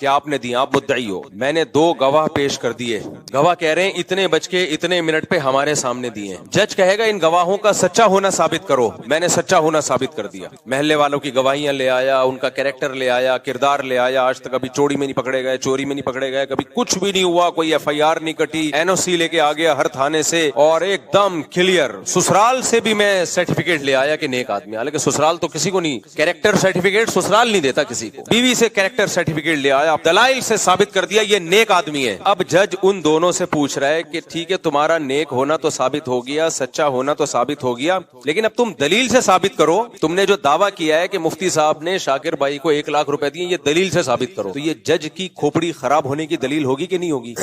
کہ آپ نے دی, آپ مدعی ہو. میں نے 2 گواہ پیش کر دیے, گواہ کہہ رہے ہیں اتنے بج کے اتنے منٹ پہ ہمارے سامنے دیے. جج کہے گا ان گواہوں کا سچا ہونا ثابت کرو. میں نے سچا ہونا ثابت کر دیا, محلے والوں کی گواہیاں لے آیا, ان کا کیریکٹر لے آیا, کردار لے آیا. آج تک ابھی چوری میں نہیں پکڑے گئے, چوری میں نہیں پکڑے گئے, کبھی کچھ بھی نہیں ہوا, کوئی FIR نہیں کٹی, NOC لے کے آ گیا ہر تھانے سے, اور ایک دم کلیئر. سسرال سے بھی میں سرٹیفکیٹ لے آیا کہ نیک آدمی, حالانکہ سسرال تو کسی کو نہیں, کیریکٹر سرٹیفکیٹ سسرال نہیں دیتا کسی کو. بیوی سے کیریکٹر سرٹیفکیٹ لے آیا, دلائل سے ثابت کر دیا یہ نیک آدمی ہے. اب جج ان دونوں سے پوچھ رہا ہے کہ ٹھیک ہے تمہارا نیک ہونا تو ثابت ہو گیا, سچا ہونا تو ثابت ہو گیا, لیکن اب تم دلیل سے ثابت کرو. تم نے جو دعویٰ کیا ہے کہ مفتی صاحب نے شاکر بھائی کو 1,00,000 روپے دیے, یہ دلیل سے ثابت کرو. تو یہ جج کی کھوپڑی خراب ہونے کی دلیل ہوگی کہ نہیں ہوگی؟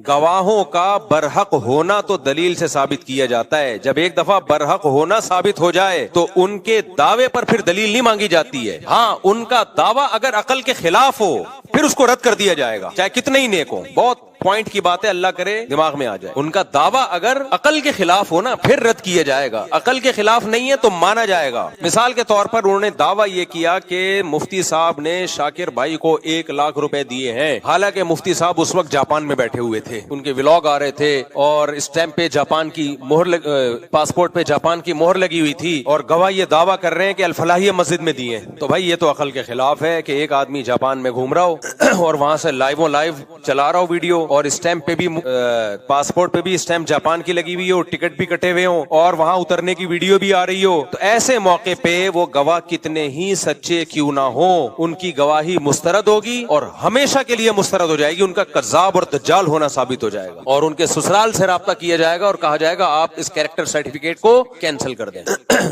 گواہوں کا برحق ہونا تو دلیل سے ثابت کیا جاتا ہے. جب ایک دفعہ برحق ہونا ثابت ہو جائے تو ان کے دعوے پر پھر دلیل نہیں مانگی جاتی ہے. ہاں, ان کا دعویٰ اگر عقل کے خلاف ہو پھر اس کو رد کر دیا جائے گا, چاہے کتنے ہی نیک ہو. بہت پوائنٹ کی بات ہے, اللہ کرے دماغ میں آ جائے. ان کا دعویٰ اگر عقل کے خلاف ہو نا پھر رد کیا جائے گا, عقل کے خلاف نہیں ہے تو مانا جائے گا. مثال کے طور پر انہوں نے دعویٰ یہ کیا کہ مفتی صاحب نے شاکر بھائی کو 1,00,000 روپے دیے ہیں, حالانکہ مفتی صاحب اس وقت جاپان میں بیٹھے ہوئے تھے, ان کے ولاگ آ رہے تھے اور اسٹیمپ پہ جاپان کی مہر, پاسپورٹ پہ جاپان کی مہر لگی ہوئی تھی, اور گواہ یہ دعویٰ کر رہے ہیں کہ الفلاحیہ مسجد میں دیے. تو بھائی یہ تو عقل کے خلاف ہے کہ ایک آدمی جاپان میں گھوم رہا ہو اور وہاں سے لائیو چلا رہا ہو ویڈیو, اور اسٹیمپ پہ بھی پاسپورٹ پہ بھی اسٹیمپ جاپان کی لگی ہوئی ہو, ٹکٹ بھی کٹے ہوئے ہوں, اور وہاں اترنے کی ویڈیو بھی آ رہی ہو. تو ایسے موقع پہ وہ گواہ کتنے ہی سچے کیوں نہ ہو, ان کی گواہی مسترد ہوگی اور ہمیشہ کے لیے مسترد ہو جائے گی. ان کا کذاب اور دجال ہونا ثابت ہو جائے گا, اور ان کے سسرال سے رابطہ کیا جائے گا اور کہا جائے گا آپ اس کیریکٹر سرٹیفکیٹ کو کینسل کر دیں.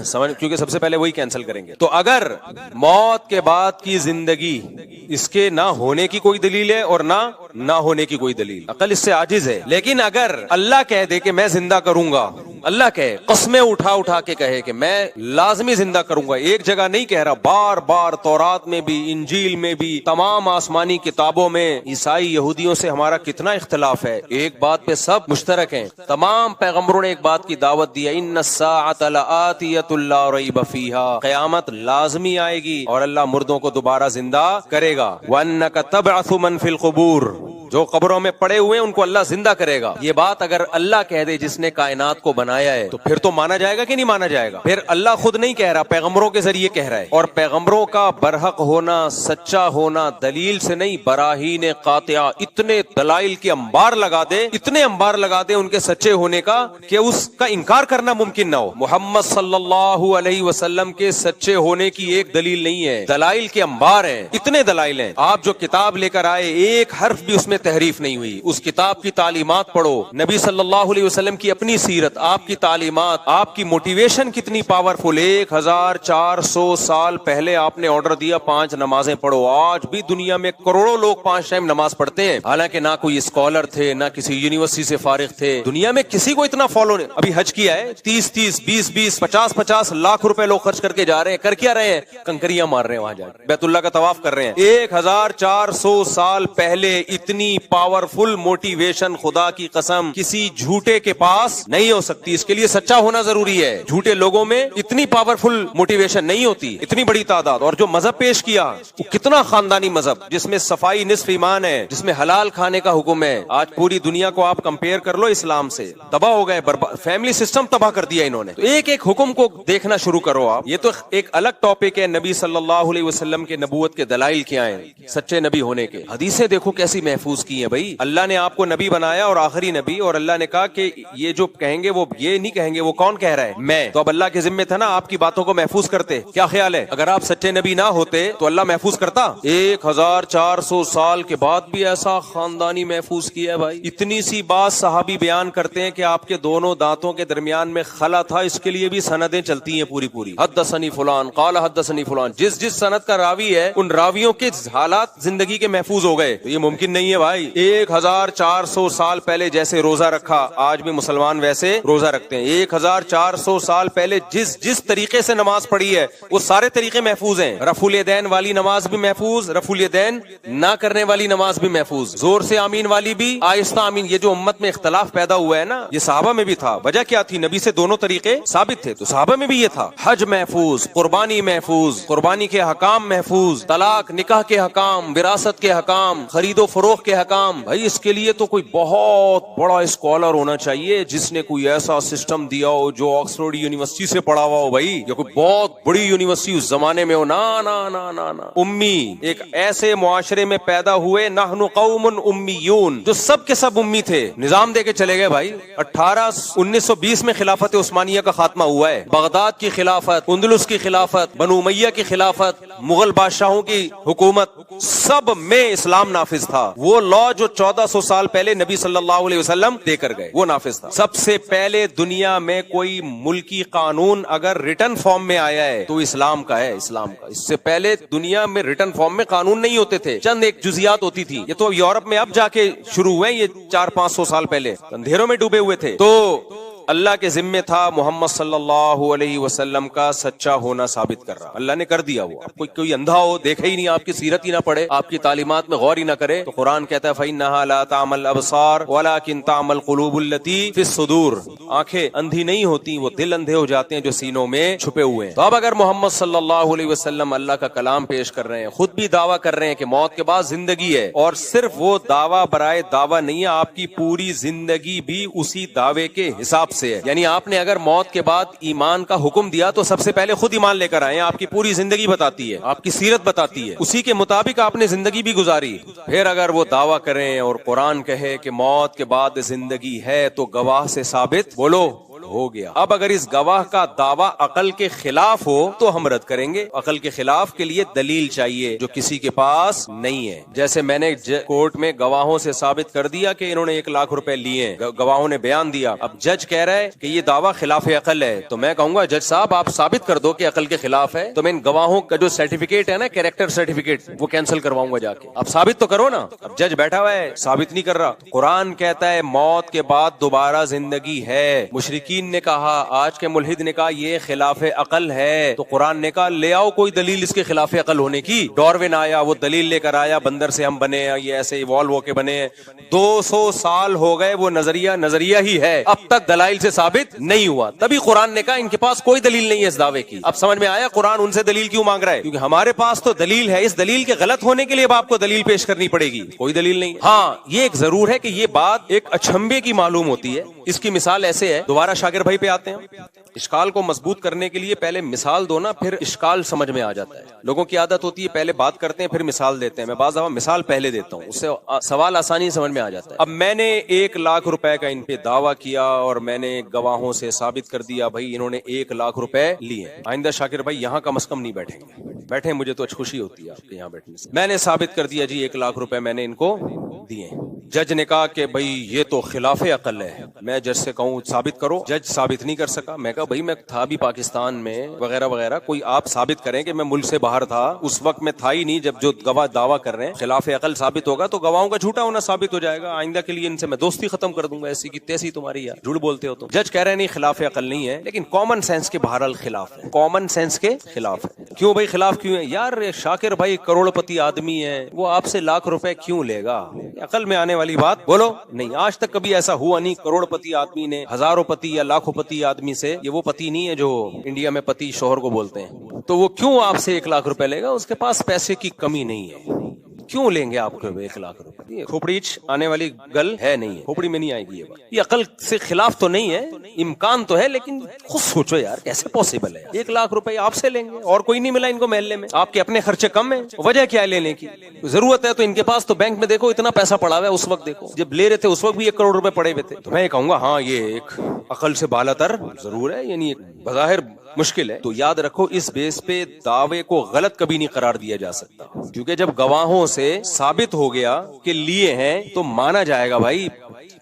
سمجھ, کیونکہ سب سے پہلے وہی کینسل کریں گے. تو اگر موت کے بعد کی زندگی اس کے نہ ہونے کی کوئی دلیل ہے اور نہ ہونے کی کوئی دلیل, عقل اس سے عاجز ہے. لیکن اگر اللہ کہہ دے کہ میں زندہ کروں گا, اللہ کہے, قسمیں اٹھا کے کہے کہ میں لازمی زندہ کروں گا, ایک جگہ نہیں کہہ رہا, بار بار تورات میں بھی, انجیل میں بھی, تمام آسمانی کتابوں میں. عیسائی یہودیوں سے ہمارا کتنا اختلاف ہے, ایک بات پہ سب مشترک ہیں. تمام پیغمبروں نے ایک بات کی دعوت دی, ان الساعۃ لآتیۃ لا ریب فیہا, قیامت لازمی آئے گی اور اللہ مردوں کو دوبارہ زندہ کرے گا. وانک تبعث من فی القبور, جو قبروں میں پڑے ہوئے ان کو اللہ زندہ کرے گا. یہ بات اگر اللہ کہہ دے جس نے کائنات کو بنایا ہے تو پھر تو مانا جائے گا کہ نہیں مانا جائے گا؟ پھر اللہ خود نہیں کہہ رہا, پیغمبروں کے ذریعے کہہ رہا ہے. اور پیغمبروں کا برحق ہونا, سچا ہونا دلیل سے نہیں, براہین قاطعہ, اتنے دلائل کے انبار لگا دے, اتنے انبار لگا دے ان کے سچے ہونے کا کہ اس کا انکار کرنا ممکن نہ ہو. محمد صلی اللہ علیہ وسلم کے سچے ہونے کی ایک دلیل نہیں ہے, دلائل کے انبار ہیں, اتنے دلائل ہیں. آپ جو کتاب لے کر آئے ایک حرف بھی اس میں تحریف نہیں ہوئی. اس کتاب کی تعلیمات پڑھو, نبی صلی اللہ علیہ وسلم کی اپنی سیرت, آپ کی تعلیمات, آپ کی موٹیویشن کتنی پاورفل. 1400 سال پہلے آپ نے آرڈر دیا 5 نمازیں پڑھو, آج بھی دنیا میں کروڑوں لوگ 5 ٹائم نماز پڑھتے ہیں, حالانکہ نہ کوئی اسکالر تھے, نہ کسی یونیورسٹی سے فارغ تھے, دنیا میں کسی کو اتنا فالو نہیں. ابھی حج کیا ہے, 30 20 50 لاکھ روپے لوگ خرچ کر کے جا رہے ہیں, کر کیا رہے ہیں؟ کنکریاں مار رہے ہیں, وہاں جا بیت اللہ کا طواف کر رہے ہیں. 1400 سال پہلے اتنی پاورفل موٹیویشن خدا کی قسم کسی جھوٹے کے پاس نہیں ہو سکتی. اس کے لیے سچا ہونا ضروری ہے. جھوٹے لوگوں میں اتنی پاورفل موٹیویشن نہیں ہوتی, اتنی بڑی تعداد. اور جو مذہب پیش کیا وہ کتنا خاندانی مذہب, جس میں صفائی نصف ایمان ہے, جس میں حلال کھانے کا حکم ہے. آج پوری دنیا کو آپ کمپیئر کر لو اسلام سے, تباہ ہو گئے, فیملی سسٹم تباہ کر دیا انہوں نے. تو ایک ایک حکم کو دیکھنا شروع کرو آپ. یہ تو ایک الگ ٹاپک ہے, نبی صلی اللہ علیہ وسلم کے نبوت کے دلائل کیا ہیں, سچے نبی ہونے کے. حدیثیں دیکھو کیسی محفوظ محفوظ کی ہیں بھائی. اللہ نے آپ کو نبی بنایا اور آخری نبی, اور اللہ نے کہا کہ یہ جو کہیں گے وہ یہ نہیں کہیں گے, وہ کون کہہ رہا ہے؟ میں. تو اب اللہ کے ذمے تھا نا آپ کی باتوں کو محفوظ کرتے. کیا خیال ہے اگر آپ سچے نبی نہ ہوتے تو اللہ محفوظ کرتا؟ 1400 سال کے بعد بھی ایسا خاندانی محفوظ کیا ہے بھائی. اتنی سی بات صحابی بیان کرتے ہیں کہ آپ کے دونوں دانتوں کے درمیان میں خلا تھا, اس کے لیے بھی سندیں چلتی ہیں پوری پوری. حدثنی فلان قال حدثنی فلان, جس سند کا راوی ہے ان راویوں کے حالات زندگی کے محفوظ ہو گئے. تو یہ ممکن نہیں ہے بھائی. 1400 سال پہلے جیسے روزہ رکھا آج بھی مسلمان ویسے روزہ رکھتے ہیں. 1400 سال پہلے جس طریقے سے نماز پڑھی ہے وہ سارے طریقے محفوظ ہیں. رفع الیدین والی نماز بھی محفوظ, رفع الیدین نہ کرنے والی نماز بھی محفوظ, زور سے آمین والی بھی, آہستہ آمین. یہ جو امت میں اختلاف پیدا ہوا ہے نا, یہ صحابہ میں بھی تھا. وجہ کیا تھی؟ نبی سے دونوں طریقے ثابت تھے, تو صحابہ میں بھی یہ تھا. حج محفوظ, قربانی محفوظ, قربانی کے حکام محفوظ, طلاق نکاح کے حکام, وراثت کے حکام, خرید و فروخت کے حکام. بھائی اس کے لیے تو کوئی بہت بڑا اسکالر ہونا چاہیے جس نے کوئی ایسا سسٹم دیا ہو جو آکسفورڈ یونیورسٹی سے پڑھا ہوا ہو بھائی, یا کوئی بہت بڑی یونیورسٹی اس زمانے میں ہو. نا امی ایک ایسے معاشرے میں پیدا ہوئے, نحن قوم امیون, جو سب کے سب امی تھے, نظام دے کے چلے گئے بھائی. 1920 میں خلافت عثمانیہ کا خاتمہ ہوا ہے. بغداد کی خلافت, اندلس کی خلافت, بنو امیہ کی خلافت, مغل بادشاہوں کی حکومت, سب میں اسلام نافذ تھا. وہ لا جو 1400 سال پہلے نبی صلی اللہ علیہ وسلم دے کر گئے وہ نافذ تھا. سب سے پہلے دنیا میں کوئی ملکی قانون اگر ریٹن فارم میں آیا ہے تو اسلام کا ہے, اسلام کا. اس سے پہلے دنیا میں ریٹن فارم میں قانون نہیں ہوتے تھے, چند ایک جزیات ہوتی تھی. یہ تو یورپ میں اب جا کے شروع ہوئے, یہ 400-500 سال پہلے اندھیروں میں ڈوبے ہوئے تھے. تو اللہ کے ذمے تھا محمد صلی اللہ علیہ وسلم کا سچا ہونا ثابت کر رہا. اللہ نے کر دیا. وہ اب کوئی اندھا ہو, دیکھے ہی نہیں, آپ کی سیرت ہی نہ پڑھے, آپ کی تعلیمات میں غور ہی نہ کرے, تو قرآن کہتا ہے فَإِنَّهَا لَا تَعْمَى الْأَبْصَارُ وَلَكِن تَعْمَى الْقُلُوبُ الَّتِي فِي الصُّدُورِ. آنکھیں اندھی نہیں ہوتی, وہ دل اندھے ہو جاتے ہیں جو سینوں میں چھپے ہوئے ہیں. تو اب اگر محمد صلی اللہ علیہ وسلم اللہ کا کلام پیش کر رہے ہیں, خود بھی دعویٰ کر رہے ہیں کہ موت کے بعد زندگی ہے, اور صرف وہ دعویٰ برائے دعویٰ نہیں ہے, آپ کی پوری زندگی بھی اسی دعوے کے حساب سے ہے. یعنی آپ نے اگر موت کے بعد ایمان کا حکم دیا تو سب سے پہلے خود ایمان لے کر آئے. آپ کی پوری زندگی بتاتی ہے, آپ کی سیرت بتاتی ہے, اسی کے مطابق آپ نے زندگی بھی گزاری. پھر اگر وہ دعویٰ کریں اور قرآن کہے کہ موت کے بعد زندگی ہے تو گواہ سے ثابت بولو ہو گیا. اب اگر اس گواہ کا دعویٰ عقل کے خلاف ہو تو ہم رد کریں گے. عقل کے خلاف کے لیے دلیل چاہیے جو کسی کے پاس نہیں ہے. جیسے میں نے کورٹ میں گواہوں سے ثابت کر دیا کہ انہوں نے 1 لاکھ روپے لیے, گواہوں نے بیان دیا. اب جج کہہ رہا ہے کہ یہ دعویٰ خلاف عقل ہے, تو میں کہوں گا جج صاحب آپ ثابت کر دو کہ عقل کے خلاف ہے, تو میں ان گواہوں کا جو سرٹیفکیٹ ہے نا, کیریکٹر سرٹیفکیٹ, وہ کینسل کرواؤں گا جا کے. اب ثابت تو کرو نا. اب جج بیٹھا ہوا ہے, ثابت نہیں کر رہا. قرآن کہتا ہے موت کے بعد دوبارہ زندگی ہے. مشرکین نے کہا, آج کے ملحد نے کہا یہ خلاف عقل ہے, تو قرآن نے کہا لے آؤ کوئی دلیل اس کے خلاف عقل ہونے کی. ڈاروین آیا, وہ دلیل لے کر آیا, بندر سے ہم بنے ہیں, یہ ایسے ایوالو ہو کے بنے ہیں. 200 سال ہو گئے, وہ نظریہ ہی ہے, اب تک دلائل سے ثابت نہیں ہوا. تبھی قرآن نے کہا ان کے پاس کوئی دلیل نہیں ہے اس دعوے کی. اب سمجھ میں آیا قرآن ان سے دلیل کیوں مانگ رہا ہے؟ کیونکہ ہمارے پاس تو دلیل ہے, اس دلیل کے غلط ہونے کے لیے اب آپ کو دلیل پیش کرنی پڑے گی. کوئی دلیل نہیں. ہاں یہ ایک ضرور ہے کہ یہ بات ایک اچھمبے کی معلوم ہوتی ہے. اس کی مثال ایسے ہے, دوبارہ شاکر بھائی پہ آتے ہیں. اشکال کو مضبوط کرنے کے لیے پہلے مثال دو نا, پھر اشکال سمجھ میں آ جاتا ہے. لوگوں کی عادت ہوتی ہے پہلے بات کرتے ہیں پھر مثال دیتے ہیں. میں بعض دفعہ مثال پہلے دیتا ہوں, اس سے سوال آسانی سمجھ میں آ جاتا ہے. اب میں نے 1 لاکھ روپے کا ان پہ دعویٰ کیا اور میں نے گواہوں سے ثابت کر دیا بھائی انہوں نے 1 لاکھ روپے لیے. آئندہ شاکر بھائی یہاں کم از کم نہیں بیٹھیں گے. بیٹھیں, مجھے تو خوشی ہوتی ہے آپ کے یہاں بیٹھنے سے. میں نے ثابت کر دیا جی 1 لاکھ روپے میں نے ان کو دیے. جج نے کہا کہ بھائی یہ تو خلاف عقل ہے. میں جج سے کہوں ثابت کرو, جج ثابت نہیں کر سکا. میں کہا بھائی میں تھا بھی پاکستان میں وغیرہ وغیرہ, کوئی آپ ثابت کریں کہ میں ملک سے باہر تھا, اس وقت میں تھا ہی نہیں جب جو گواہ دعویٰ کر رہے ہیں. خلاف عقل ثابت ہوگا تو گواہوں کا جھوٹا ہونا ثابت ہو جائے گا. آئندہ کے لیے ان سے میں دوستی ختم کر دوں گا, ایسی کی تیسی تمہاری یار, جھوٹ بولتے ہو. تو جج کہہ رہے ہیں نہیں خلاف عقل نہیں ہے, لیکن کامن سینس کے بہرحال خلاف ہے. کامن سینس کے خلاف ہے. کیوں بھائی خلاف کیوں ہے یار؟ شاکر بھائی کروڑ پتی آدمی ہے, وہ آپ سے 1 لاکھ روپے کیوں لے گا؟ عقل میں آنے والی بات بولو. نہیں, آج تک کبھی ایسا ہوا نہیں کروڑ پتی آدمی نے ہزاروں پتی یا لاکھوں پتی آدمی سے, یہ وہ پتی نہیں ہے جو انڈیا میں پتی شوہر کو بولتے ہیں, تو وہ کیوں آپ سے 1 لاکھ روپے لے گا؟ اس کے پاس پیسے کی کمی نہیں ہے. کیوں لیں گے آپ کو 1 لاکھ روپے؟ یہ کھوپڑیچ آنے والی گل ہے نہیں ہے، کھوپڑی میں نہیں آئے گی یہ بات. یہ عقل سے خلاف تو نہیں ہے، امکان تو ہے، لیکن خود سوچو یار کیسے پاسبل ہے؟ 1 لاکھ روپے آپ سے لیں گے اور کوئی نہیں ملا ان کو محلے میں، آپ کے اپنے خرچے کم ہیں، وجہ کیا ہے لینے کی؟ ضرورت ہے تو ان کے پاس تو بینک میں دیکھو اتنا پیسہ پڑا ہوا ہے، اس وقت دیکھو جب لے رہے تھے اس وقت بھی 1 کروڑ روپے پڑے ہوئے تھے. تو میں کہوں گا ہاں یہ ایک عقل سے بالاتر ضرور ہے، یعنی ایک بظاہر مشکل ہے. تو یاد رکھو اس بیس پہ دعوے کو غلط کبھی نہیں قرار دیا جا سکتا، کیونکہ جب گواہوں سے ثابت ہو گیا کہ لیے ہیں تو مانا جائے گا بھائی،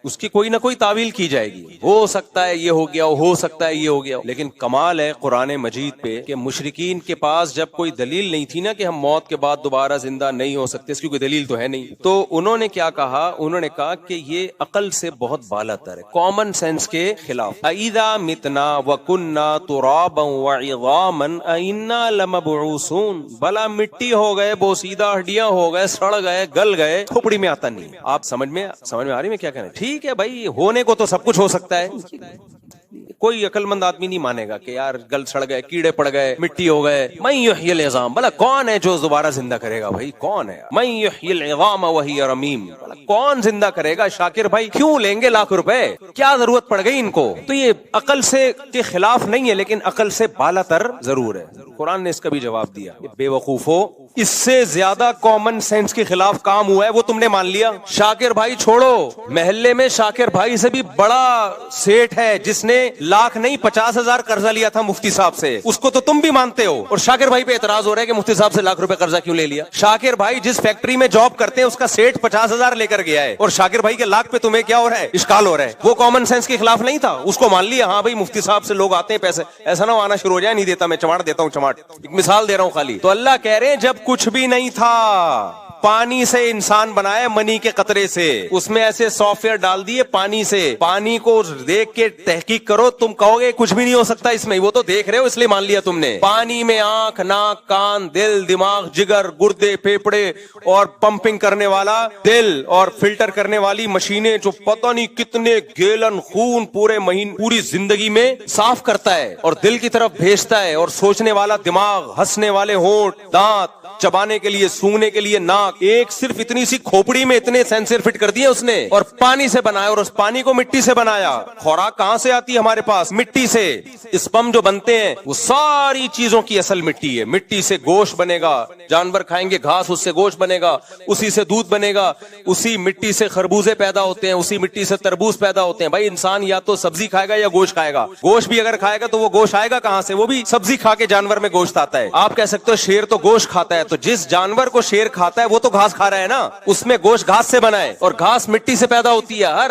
اس کی کوئی نہ کوئی تعویل کی جائے گی. ہو سکتا ہے یہ ہو گیا، ہو سکتا ہے یہ ہو گیا، لیکن کمال ہے قرآن مجید پہ کہ مشرکین کے پاس جب کوئی دلیل نہیں تھی نا کہ ہم موت کے بعد دوبارہ زندہ نہیں ہو سکتے، اس کی کوئی دلیل تو ہے نہیں، تو انہوں نے کیا کہا؟ انہوں نے کہا کہ یہ عقل سے بہت بالاتر ہے، کامن سینس کے خلاف. اِذَا مِتْنَا وَكُنَّا تُرَابًا وَعِظَامًا أَإِنَّا لَمَبْعُوثُونَ، بھلا مٹی ہو گئے، بوسیدہ ہڈیاں ہو گئے، سڑ گئے، گل گئے، کھوپڑی میں آتا نہیں. آپ سمجھ میں آ رہی میں کیا کہنا ہے؟ ٹھیک ہے بھائی، ہونے کو تو سب کچھ ہو سکتا ہے، کوئی عقل مند آدمی نہیں مانے گا کہ یار گل سڑ گئے، کیڑے پڑ گئے، مٹی ہو گئے. من یحیی العظام، بھلا کون ہے جو دوبارہ زندہ کرے گا؟ بھائی کون ہے؟ من یحیی العظام وہی رمیم، بھلا کون زندہ کرے گا؟ شاکر بھائی کیوں لیں گے لاکھ روپے؟ کیا ضرورت پڑ گئی ان کو؟ تو یہ عقل سے کے خلاف نہیں ہے، لیکن عقل سے بالاتر ضرور ہے. قرآن نے اس کا بھی جواب دیا، بے وقوفو، اس سے زیادہ کامن سینس کے خلاف کام ہوا ہے وہ تم نے مان لیا. شاکر بھائی چھوڑو، محلے میں شاکر بھائی سے بھی بڑا سیٹ ہے جس نے لاکھ نہیں 50,000 قرضہ لیا تھا مفتی صاحب سے، اس کو تو تم بھی مانتے ہو، اور شاکر بھائی پہ اعتراض ہو رہا ہے کہ مفتی صاحب سے لاکھ روپے قرضہ کیوں لے لیا. شاکر بھائی جس فیکٹری میں جاب کرتے ہیں اس کا سیٹ 50,000 لے کر گیا ہے، اور شاکر بھائی کے لاکھ پہ تمہیں کیا ہو رہا ہے؟ اشکال ہو رہا ہے. وہ کامن سینس کے خلاف نہیں تھا، اس کو مان لیا. ہاں بھائی مفتی صاحب سے لوگ آتے ہیں پیسے، ایسا نہ آنا شروع ہو جائے نہیں دیتا میں چماٹ دیتا ہوں چماٹ. ایک مثال دے رہا ہوں خالی. تو اللہ کہہ رہے ہیں جب کچھ بھی نہیں تھا، پانی سے انسان بنایا، منی کے قطرے سے، اس میں ایسے سافٹ ویئر ڈال دیے پانی سے. پانی کو دیکھ کے تحقیق کرو، تم کہو گے کچھ بھی نہیں ہو سکتا اس میں، وہ تو دیکھ رہے ہو اس لیے مان لیا تم نے. پانی میں آنکھ، ناک، کان، دل، دماغ، جگر، گردے، پھیپھڑے اور پمپنگ کرنے والا دل اور فلٹر کرنے والی مشینیں جو پتہ نہیں کتنے گیلن خون پوری زندگی میں صاف کرتا ہے اور دل کی طرف بھیجتا ہے، اور سوچنے والا دماغ، ہنسنے والے ہونٹ، دانت، چبانے کے لیے، سونگنے کے لیے ناک. ایک صرف اتنی سی کھوپڑی میں اتنے سینسر فٹ کر دیے اس نے، اور پانی سے بنایا، اور اس پانی کو مٹی سے بنایا. خوراک کہاں سے آتی ہے ہمارے پاس؟ مٹی سے. اسپم جو بنتے ہیں وہ ساری چیزوں کی اصل مٹی ہے. مٹی سے گوشت بنے گا، جانور کھائیں گے گھاس، اس سے گوشت بنے گا، اسی سے دودھ بنے گا، اسی مٹی سے خربوزے پیدا ہوتے ہیں، اسی مٹی سے تربوز پیدا ہوتے ہیں. بھائی انسان یا تو سبزی کھائے گا یا گوشت کھائے گا. گوشت بھی اگر کھائے گا تو وہ گوشت آئے گا کہاں سے؟ وہ بھی سبزی کھا کے جانور میں گوشت آتا ہے. آپ کہہ سکتے ہو شیر تو گوشت کھاتا ہے، تو جس جانور کو شیر کھاتا ہے وہ تو گھاس کھا رہا ہے نا، اس میں گوشت گھاس سے بنا ہے، اور گھاس مٹی سے پیدا ہوتی ہے. ہر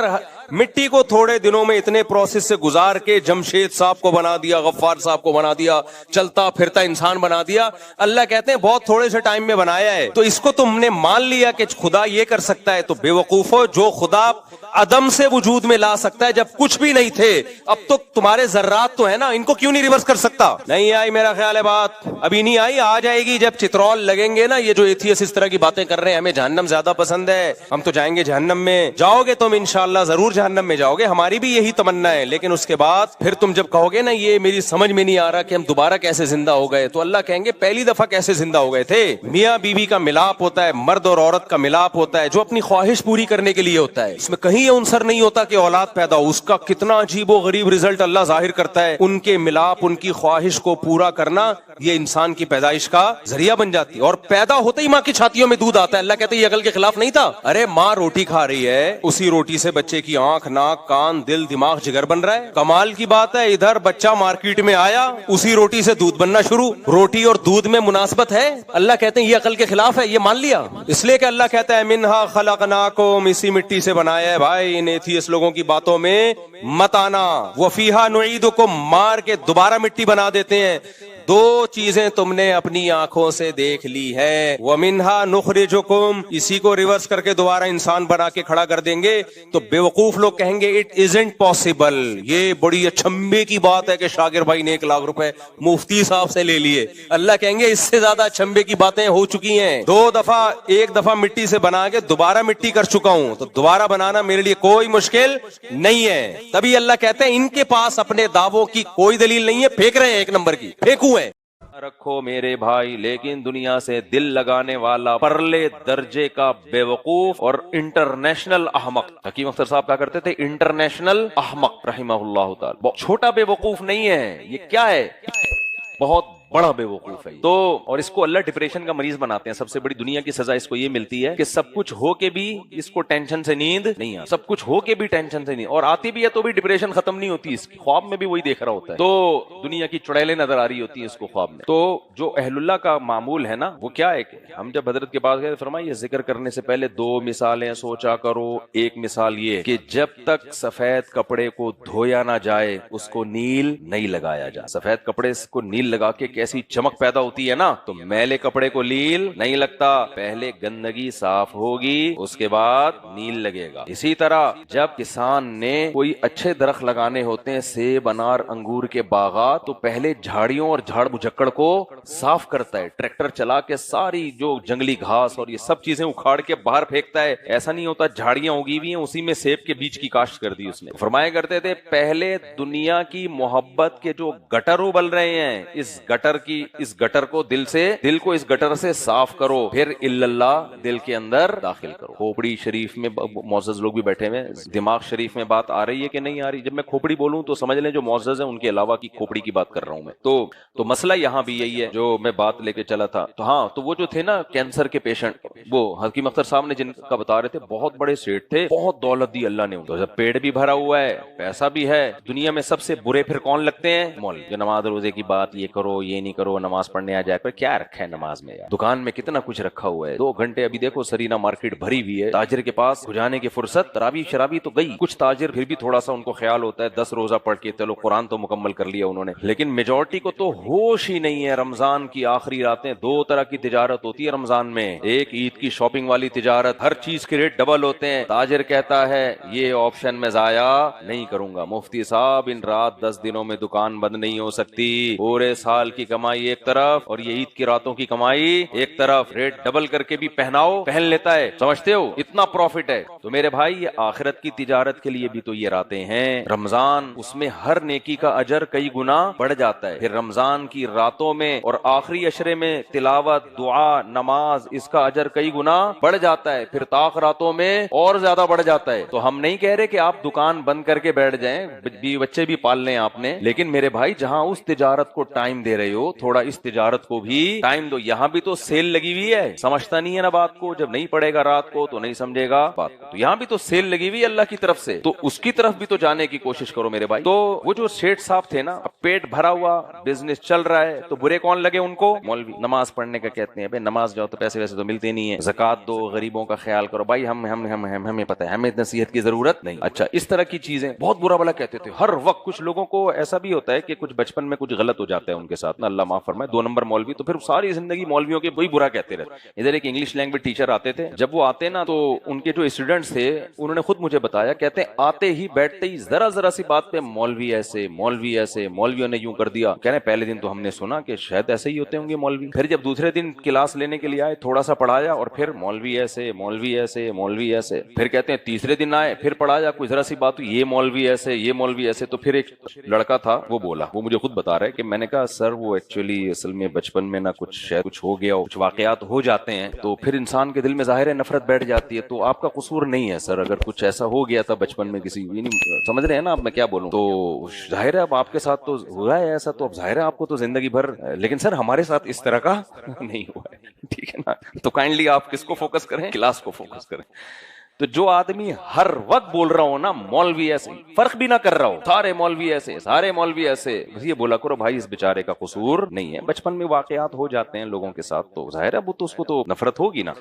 مٹی کو تھوڑے دنوں میں اتنے پروسیس سے گزار کے جمشید صاحب کو بنا دیا، غفار صاحب کو بنا دیا، چلتا پھرتا انسان بنا دیا. اللہ کہتے ہیں بہت تھوڑے سے ٹائم میں بنایا ہے. تو اس کو تم نے مان لیا کہ خدا یہ کر سکتا ہے. تو بے وقوفو، جو خدا عدم سے وجود میں لا سکتا ہے جب کچھ بھی نہیں تھے، اب تو تمہارے ذرات تو ہے نا، ان کو کیوں نہیں ریورس کر سکتا؟ نہیں آئی میرا خیال ہے بات، ابھی نہیں آئی، آ جائے گی جب چترول لگیں گے نا. یہ جو ایتھیس اس طرح کی باتیں کر رہے ہیں ہمیں جہنم زیادہ پسند ہے، ہم تو جائیں گے جہنم میں. جاؤ گے تم انشاءاللہ، ضرور جہنم میں جاؤ گے، ہماری بھی یہی تمنا ہے. لیکن اس کے بعد پھر تم جب کہو گے نا یہ میری سمجھ میں نہیں آ رہا کہ ہم دوبارہ کیسے زندہ ہو گئے، تو اللہ کہیں گے پہلی دفعہ کیسے زندہ ہو گئے تھے؟ میاں بیوی کا ملاپ ہوتا ہے، مرد اور عورت کا ملاپ ہوتا ہے جو اپنی خواہش پوری کرنے کے لیے ہوتا ہے. اس میں کہیں یہ عنصر نہیں ہوتا کہ اولاد پیدا ہو. اس کا کتنا عجیب و غریب رزلٹ اللہ ظاہر کرتا ہے. ان کے ملاپ، ان کی خواہش کو پورا کرنا، یہ انسان کی پیدائش کا ذریعہ بن جاتی ہے. اور پیدا ہوتے ہی ماں کی چھاتیوں میں دودھ آتا ہے. اللہ کہتے ہیں یہ عقل کے خلاف نہیں تھا. ارے ماں روٹی کھا رہی ہے، اسی روٹی سے بچے کی آنکھ، ناک، کان، دل، دماغ، جگر بن رہا ہے. کمال کی بات ہے، ادھر بچہ مارکیٹ میں آیا، اسی روٹی سے دودھ بننا شروع. روٹی اور دودھ میں مناسبت ہے. اللہ کہتے ہیں یہ عقل کے خلاف ہے، یہ مان لیا. اس لیے کہ اللہ کہتا ہے منہا خلقناکم، اسی مٹی سے بنایا ہے. بھائی ان ایتھیس لوگوں کی باتوں میں مت آنا. وفیہا نعیدکم، مار کے دوبارہ مٹی بنا دیتے ہیں. دو چیزیں تم نے اپنی آنکھوں سے دیکھ لی ہے. ومنہا نخرجکم، اسی کو ریورس کر کے دوبارہ انسان بنا کے کھڑا کر دیں گے. تو بے وقوف لوگ کہیں گے اٹ ازنٹ پاسبل. یہ بڑی اچھمبے کی بات ہے کہ شاکر بھائی نے 1 لاکھ روپے مفتی صاحب سے لے لیے. اللہ کہیں گے اس سے زیادہ اچھمبے کی باتیں ہو چکی ہیں. 2 دفعہ، 1 دفعہ مٹی سے بنا کے دوبارہ مٹی کر چکا ہوں، تو دوبارہ بنانا میرے لیے کوئی مشکل نہیں ہے. تبھی اللہ کہتے ہیں ان کے پاس اپنے دعووں کی کوئی دلیل نہیں ہے، پھینک رہے ہیں 1 نمبر کی، پھینکو ہے. رکھو میرے بھائی، لیکن دنیا سے دل لگانے والا پرلے درجے کا بیوقوف اور انٹرنیشنل احمق. حکیم اختر صاحب کیا کرتے تھے؟ انٹرنیشنل احمق رحمہ اللہ تعالی. چھوٹا بیوقوف نہیں ہے یہ، کیا ہے؟ بہت بڑا بے وقوف ہے. تو اور اس کو اللہ ڈپریشن کا مریض بناتے ہیں. سب سے بڑی دنیا کی سزا اس کو یہ ملتی ہے کہ سب کچھ ہو کے بھی اس کو ٹینشن سے نیند نہیں آتی. سب کچھ ہو کے بھی ٹینشن سے نیند، اور آتی بھی ہے تو بھی ڈپریشن ختم نہیں ہوتی اس کی. خواب میں بھی وہی دیکھ رہا ہوتا ہے، تو دنیا کی چڑیلیں نظر آ رہی ہوتی ہیں اس کو خواب میں. تو جو اہل اللہ کا معمول ہے نا، وہ کیا ہے کہ ہم جب حضرت کے پاس گئے فرمایا یہ ذکر کرنے سے پہلے 2 مثالیں سوچا کرو. ایک مثال یہ کہ جب تک سفید کپڑے کو دھویا نہ جائے اس کو نیل نہیں لگایا جائے. سفید کپڑے کو نیل لگا کے کیسی چمک پیدا ہوتی ہے نا، تو میلے کپڑے کو نیل نہیں لگتا. پہلے گندگی صاف ہوگی اس کے بعد نیل لگے گا. اسی طرح جب کسان نے کوئی اچھے درخت لگانے ہوتے ہیں، سیب، انار، انگور کے باغات، تو پہلے جھاڑیوں اور جھاڑ بجھکڑ کو صاف کرتا ہے. ٹریکٹر چلا کے ساری جو جنگلی گھاس اور یہ سب چیزیں اکھاڑ کے باہر پھینکتا ہے. ایسا نہیں ہوتا جھاڑیاں اگی ہوئی ہیں اسی میں سیب کے بیج کی کاشت کر دی اس نے. فرمایا کرتے تھے پہلے دنیا کی محبت کے جو گٹر ابل رہے ہیں، اس گٹر کو دل کو اس گٹر سے صاف کرو، پھر اللہ دل کے اندر داخل کرو. کھوپڑی شریف میں معزز لوگ بھی بیٹھے ہوئے، دماغ شریف میں بات آ رہی ہے کہ نہیں آ رہی؟ جب میں کھوپڑی بولوں تو سمجھ لیں جو معزز ہیں ان کے علاوہ کی کھوپڑی کی بات کر رہا ہوں میں. تو مسئلہ یہاں بھی یہی ہے جو میں بات لے کے چلا تھا. تو ہاں، تو وہ جو تھے نا کینسر کے پیشنٹ، وہ حکیم اختر صاحب نے جن کا بتا رہے تھے، بہت بڑے سیٹ تھے، بہت دولت دی اللہ نے. تو جب پیٹ بھی بھرا ہوا ہے، پیسہ بھی ہے، دنیا میں سب سے برے پھر کون لگتے ہیں؟ مولوی. جو نماز روزے کی بات یہ کرو یہ نہیں کرو، نماز پڑھنے آ جائے، پر کیا رکھا ہے نماز میں یار؟ دکان میں کتنا کچھ رکھا ہوا ہے. 2 گھنٹے ابھی دیکھو سرینا مارکیٹ بھری ہوئی ہے، تاجر کے پاس کھجانے کی فرصت. تراویح شرابی تو گئی، کچھ تاجر پھر بھی تھوڑا سا ان کو خیال ہوتا ہے 10 روزہ پڑھ کے چلو قرآن تو مکمل کر لیا انہوں نے، لیکن میجورٹی کو تو ہوش ہی نہیں ہے. رمضان کی آخری راتیں 2 طرح کی تجارت ہوتی ہے رمضان میں. ایک عید کی شاپنگ والی تجارت، ہر چیز کے ریٹ ڈبل ہوتے ہیں. تاجر کہتا ہے یہ آپشن میں ضائع نہیں کروں گا. مفتی صاحب ان رات 10 دنوں میں دکان بند نہیں ہو سکتی. پورے سال کی کمائی ایک طرف اور یہ عید کی راتوں کی کمائی ایک طرف، ریٹ ڈبل کر کے بھی پہن لیتا ہے. سمجھتے ہو اتنا پروفٹ ہے؟ تو میرے بھائی یہ آخرت کی تجارت کے لیے بھی تو یہ راتیں ہیں. رمضان اس میں ہر نیکی کا اجر کئی گنا بڑھ جاتا ہے. پھر رمضان کی راتوں میں اور آخری عشرے میں تلاوت، دعا، نماز، اس کا اجر کئی گنا بڑھ جاتا ہے. پھر طاق راتوں میں اور زیادہ بڑھ جاتا ہے. تو ہم نہیں کہہ رہے کہ آپ دکان بند کر کے بیٹھ جائیں، بیوی بچے بھی پال لیں آپ نے، لیکن میرے بھائی جہاں اس تجارت کو ٹائم دے رہے ہو، تھوڑا اس تجارت کو بھی ٹائم دو. یہاں بھی تو سیل لگی ہوئی ہے، سمجھتا نہیں ہے نا بات کو. جب نہیں پڑے گا رات کو تو نہیں سمجھے گا بات کو. تو یہاں بھی تو سیل لگی ہوئی اللہ کی طرف سے، تو اس کی طرف بھی تو جانے کی کوشش کرو میرے بھائی. تو وہ جو شیٹ صاحب تھے نا، اب پیٹ بھرا ہوا، بزنس چل رہا ہے، تو برے کون لگے ان کو؟ مولوی. نماز پڑھنے کا کہتے ہیں، بھائی نماز جاؤ تو پیسے ویسے تو ملتے نہیں ہیں، زکات دو، غریبوں کا خیال کرو. بھائی ہمیں پتہ ہے، ہمیں نصیحت کی ضرورت نہیں. اچھا، اس طرح کی چیزیں بہت برا بلا کہتے تھے ہر وقت. کچھ لوگوں کو ایسا بھی ہوتا ہے کہ کچھ بچپن میں کچھ غلط ہو جاتا ہے ان کے ساتھ نا، اللہ معاف فرمائے، 2 نمبر مولوی، تو پھر ساری زندگی مولویوں کے وہی برا کہتے رہتے. ادھر ایک انگلش لینگویج ٹیچر آتے تھے، جب وہ آتے نا تو ان کے جو اسٹوڈنٹس تھے انہوں نے خود مجھے بتایا، کہتے ہیں آتے ہی بیٹھتے ہی ذرا سی بات پہ مولوی ایسے، مولویوں نے یوں کر دیا. کہہ رہے پہلے دن تو ہم نے سنا کہ شاید ایسے ہی ہوتے ہوں گے مولوی. پھر جب دوسرے دن کلاس لینے کے لیے آئے، تھوڑا سا پڑھایا اور پھر مولوی ایسے. پھر کہتے ہیں تیسرے دن آئے، پھر پڑھایا، کوئی ذرا سی بات یہ مولوی ایسے. تو پھر ایک لڑکا تھا وہ بولا، وہ مجھے خود بتا رہا ہے کہ میں نے کہا سر وہ ایکچولی اصل میں بچپن میں نا کچھ ہو گیا، کچھ واقعات ہو جاتے ہیں تو پھر انسان کے دل میں ظاہر ہے نفرت بیٹھ جاتی ہے. تو آپ کا قصور نہیں ہے سر، اگر کچھ ایسا ہو گیا تھا بچپن میں کسی، سمجھ رہے ہیں نا آپ میں کیا بولوں. تو ظاہر ہے اب آپ کے ساتھ تو ہوا ہے ایسا، تو اب ظاہر ہے آپ کو تو زندگی بھر، لیکن سر ہمارے ساتھ اس طرح کا نہیں ہوا ہے. ٹھیک ہے نا؟ تو کائنڈلی آپ کس کو فوکس کریں؟ کلاس کو فوکس کریں. تو جو آدمی ہر وقت بول رہا ہو نا مولوی ایسے، فرق بھی نہ کر رہا ہو، سارے مولوی ایسے، یہ بولا کرو بھائی اس بیچارے کا قصور نہیں ہے، بچپن میں واقعات ہو جاتے ہیں لوگوں کے ساتھ، تو ظاہر ہے وہ تو اس کو تو نفرت ہوگی نا.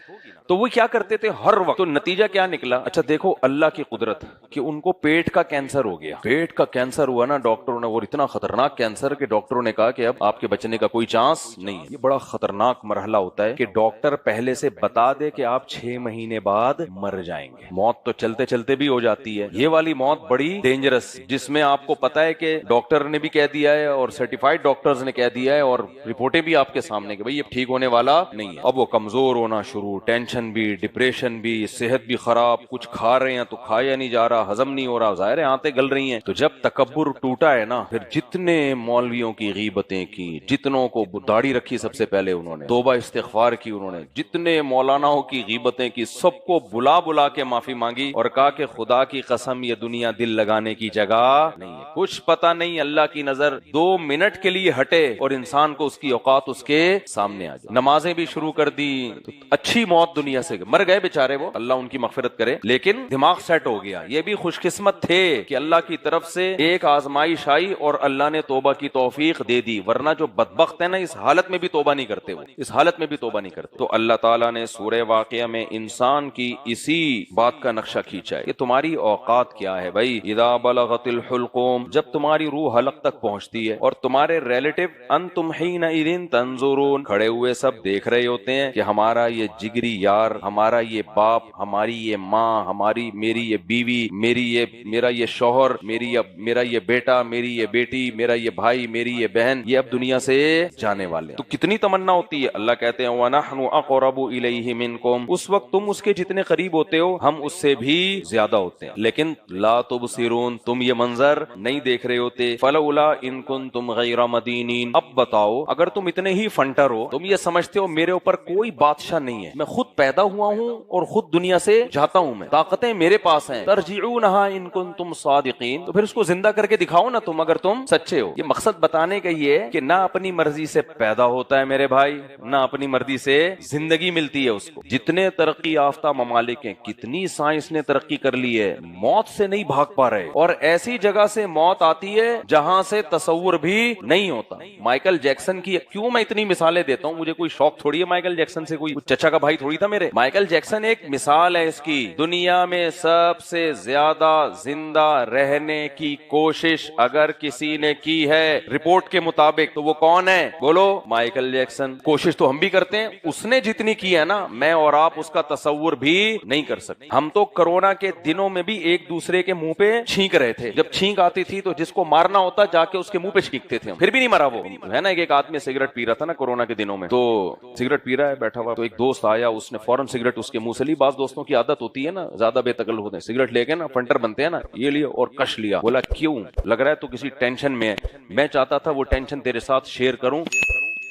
تو وہ کیا کرتے تھے ہر وقت. تو نتیجہ کیا نکلا؟ اچھا دیکھو اللہ کی قدرت کہ ان کو پیٹ کا کینسر ہو گیا. پیٹ کا کینسر ہوا نا ڈاکٹروں نے، وہ اتنا خطرناک کینسر کہ ڈاکٹروں نے کہا کہ اب آپ کے بچنے کا کوئی چانس نہیں. یہ بڑا خطرناک مرحلہ ہوتا ہے کہ ڈاکٹر پہلے سے بتا دے کہ آپ 6 مہینے بعد مر جائیں. جائیں گے. موت تو چلتے چلتے بھی ہو جاتی ہے, یہ والی موت بڑی ڈینجرس, جس میں آپ کو پتا ہے کہ ڈاکٹر نے بھی کہہ دیا ہے اور سرٹیفائڈ ڈاکٹرز نے کہہ دیا ہے اور رپورٹیں بھی آپ کے سامنے کہ بھئی یہ ٹھیک ہونے والا نہیں ہے. اب وہ کمزور ہونا شروع, ٹینشن بھی, ڈپریشن بھی, صحت بھی خراب, کچھ کھا رہے ہیں تو کھایا نہیں جا رہا, ہضم نہیں ہو رہا, ظاہر ہے آنتیں گل رہی ہیں. تو جب تکبر ٹوٹا ہے نا, پھر جتنے مولویوں کی غیبتیں کی, جتنوں کو داڑھی رکھی سب سے پہلے انہوں نے, توبہ استغفار کی انہوں نے, جتنے مولاناؤں کی غیبتیں کی, سب کو بلا بلا کے معافی مانگی اور کہا کہ خدا کی قسم یہ دنیا دل لگانے کی جگہ نہیں ہے. کچھ پتہ نہیں اللہ کی نظر 2 منٹ کے لیے ہٹے اور انسان کو اس کی اوقات اس کے سامنے آ جائے. نمازیں بھی شروع کر دی, تو اچھی موت دنیا سے مر گئے بیچارے وہ, اللہ ان کی مغفرت کرے, لیکن دماغ سیٹ ہو گیا. یہ بھی خوش قسمت تھے کہ اللہ کی طرف سے ایک آزمائش آئی اور اللہ نے توبہ کی توفیق دے دی, ورنہ جو بدبخت ہے نا اس حالت میں بھی توبہ نہیں کرتے, وہ اس حالت میں بھی توبہ نہیں کرتے. تو اللہ تعالیٰ نے سورہ واقعہ میں انسان کی اسی بات کا نقشہ کھینچا ہے کہ تمہاری اوقات کیا ہے بھائی. اذا بلغت الحلقوم, جب تمہاری روح حلق تک پہنچتی ہے اور تمہارے ریلیٹو انتم حینئذ تنظرون, کھڑے ہوئے سب دیکھ رہے ہوتے ہیں کہ ہمارا یہ جگری یار, ہمارا یہ باپ, ہماری یہ ماں, ہماری میری یہ بیوی, میرا یہ شوہر, میرا یہ بیٹا, میری یہ بیٹی, میرا یہ بھائی, میری یہ بہن, یہ اب دنیا سے جانے والے. تو کتنی تمنا ہوتی ہے. اللہ کہتے ہیں وَنَحْنُ أَقْرَبُ إِلَيْهِ مِنْكُمْ, اس وقت تم اس کے جتنے قریب ہوتے ہو ہم اس سے بھی زیادہ ہوتے ہیں, لیکن لا تبصرون, تم یہ منظر نہیں دیکھ رہے ہوتے. فَلَوْلَا إِن كُنتُمْ غَيْرَ مَدِينِينَ, اب بتاؤ اگر تم اتنے ہی فنٹر ہو, تم یہ سمجھتے ہو میرے اوپر کوئی بادشاہ نہیں ہے, میں خود پیدا ہوا ہوں اور خود دنیا سے جاتا ہوں, میں طاقتیں میرے پاس ہیں, ترجعونها ان کنتم صادقین, تو پھر اس کو زندہ کر کے دکھاؤ نا تم اگر تم سچے ہو. یہ مقصد بتانے کا یہ ہے کہ نہ اپنی مرضی سے پیدا ہوتا ہے میرے بھائی, نہ اپنی مرضی سے زندگی ملتی ہے اس کو. جتنے ترقی یافتہ ممالک ہیں, کتنی سائنس نے ترقی کر لی ہے, موت سے نہیں بھاگ پا رہے, اور ایسی جگہ سے موت آتی ہے جہاں سے تصور بھی نہیں ہوتا. مائیکل جیکسن کی کیوں میں اتنی مثالیں دیتا ہوں, مجھے کوئی شوق تھوڑی ہے مائیکل جیکسن سے, کوئی چچا کا بھائی تھوڑی تھا میرے. مائیکل جیکسن ایک مثال ہے اس کی. دنیا میں سب سے زیادہ زندہ رہنے کی کوشش اگر کسی نے کی ہے رپورٹ کے مطابق تو وہ کون ہے بولو؟ Michael Jackson. کوشش تو ہم بھی کرتے ہیں, اس نے جتنی کی ہے نا میں اور آپ اس کا تصور بھی نہیں کر سکتے. ہم تو کرونا کے دنوں میں بھی ایک دوسرے کے منہ پہ چھینک رہے تھے, جب چھینک آتی تھی تو جس کو مارنا ہوتا جا کے اس کے منہ پہ چھینکتے تھے, پھر بھی نہیں مرا وہ ہے نا. ایک آدمی سگریٹ پی رہا تھا نا کورونا کے دنوں میں, تو سگریٹ پی رہا ہے بیٹھا ہوا, تو ایک دوست آیا, اس نے فوراً سگریٹ اس کے منہ سے لی. بعض دوستوں کی عادت ہوتی ہے نا, زیادہ بے تکلف ہوتے ہیں, سگریٹ لے کے نا فنٹر بنتے ہیں نا, یہ لیا اور کش لیا. بولا کیوں؟ لگ رہا ہے تو کسی ٹینشن میں ہے. میں چاہتا تھا وہ ٹینشن تیرے ساتھ شیئر کروں,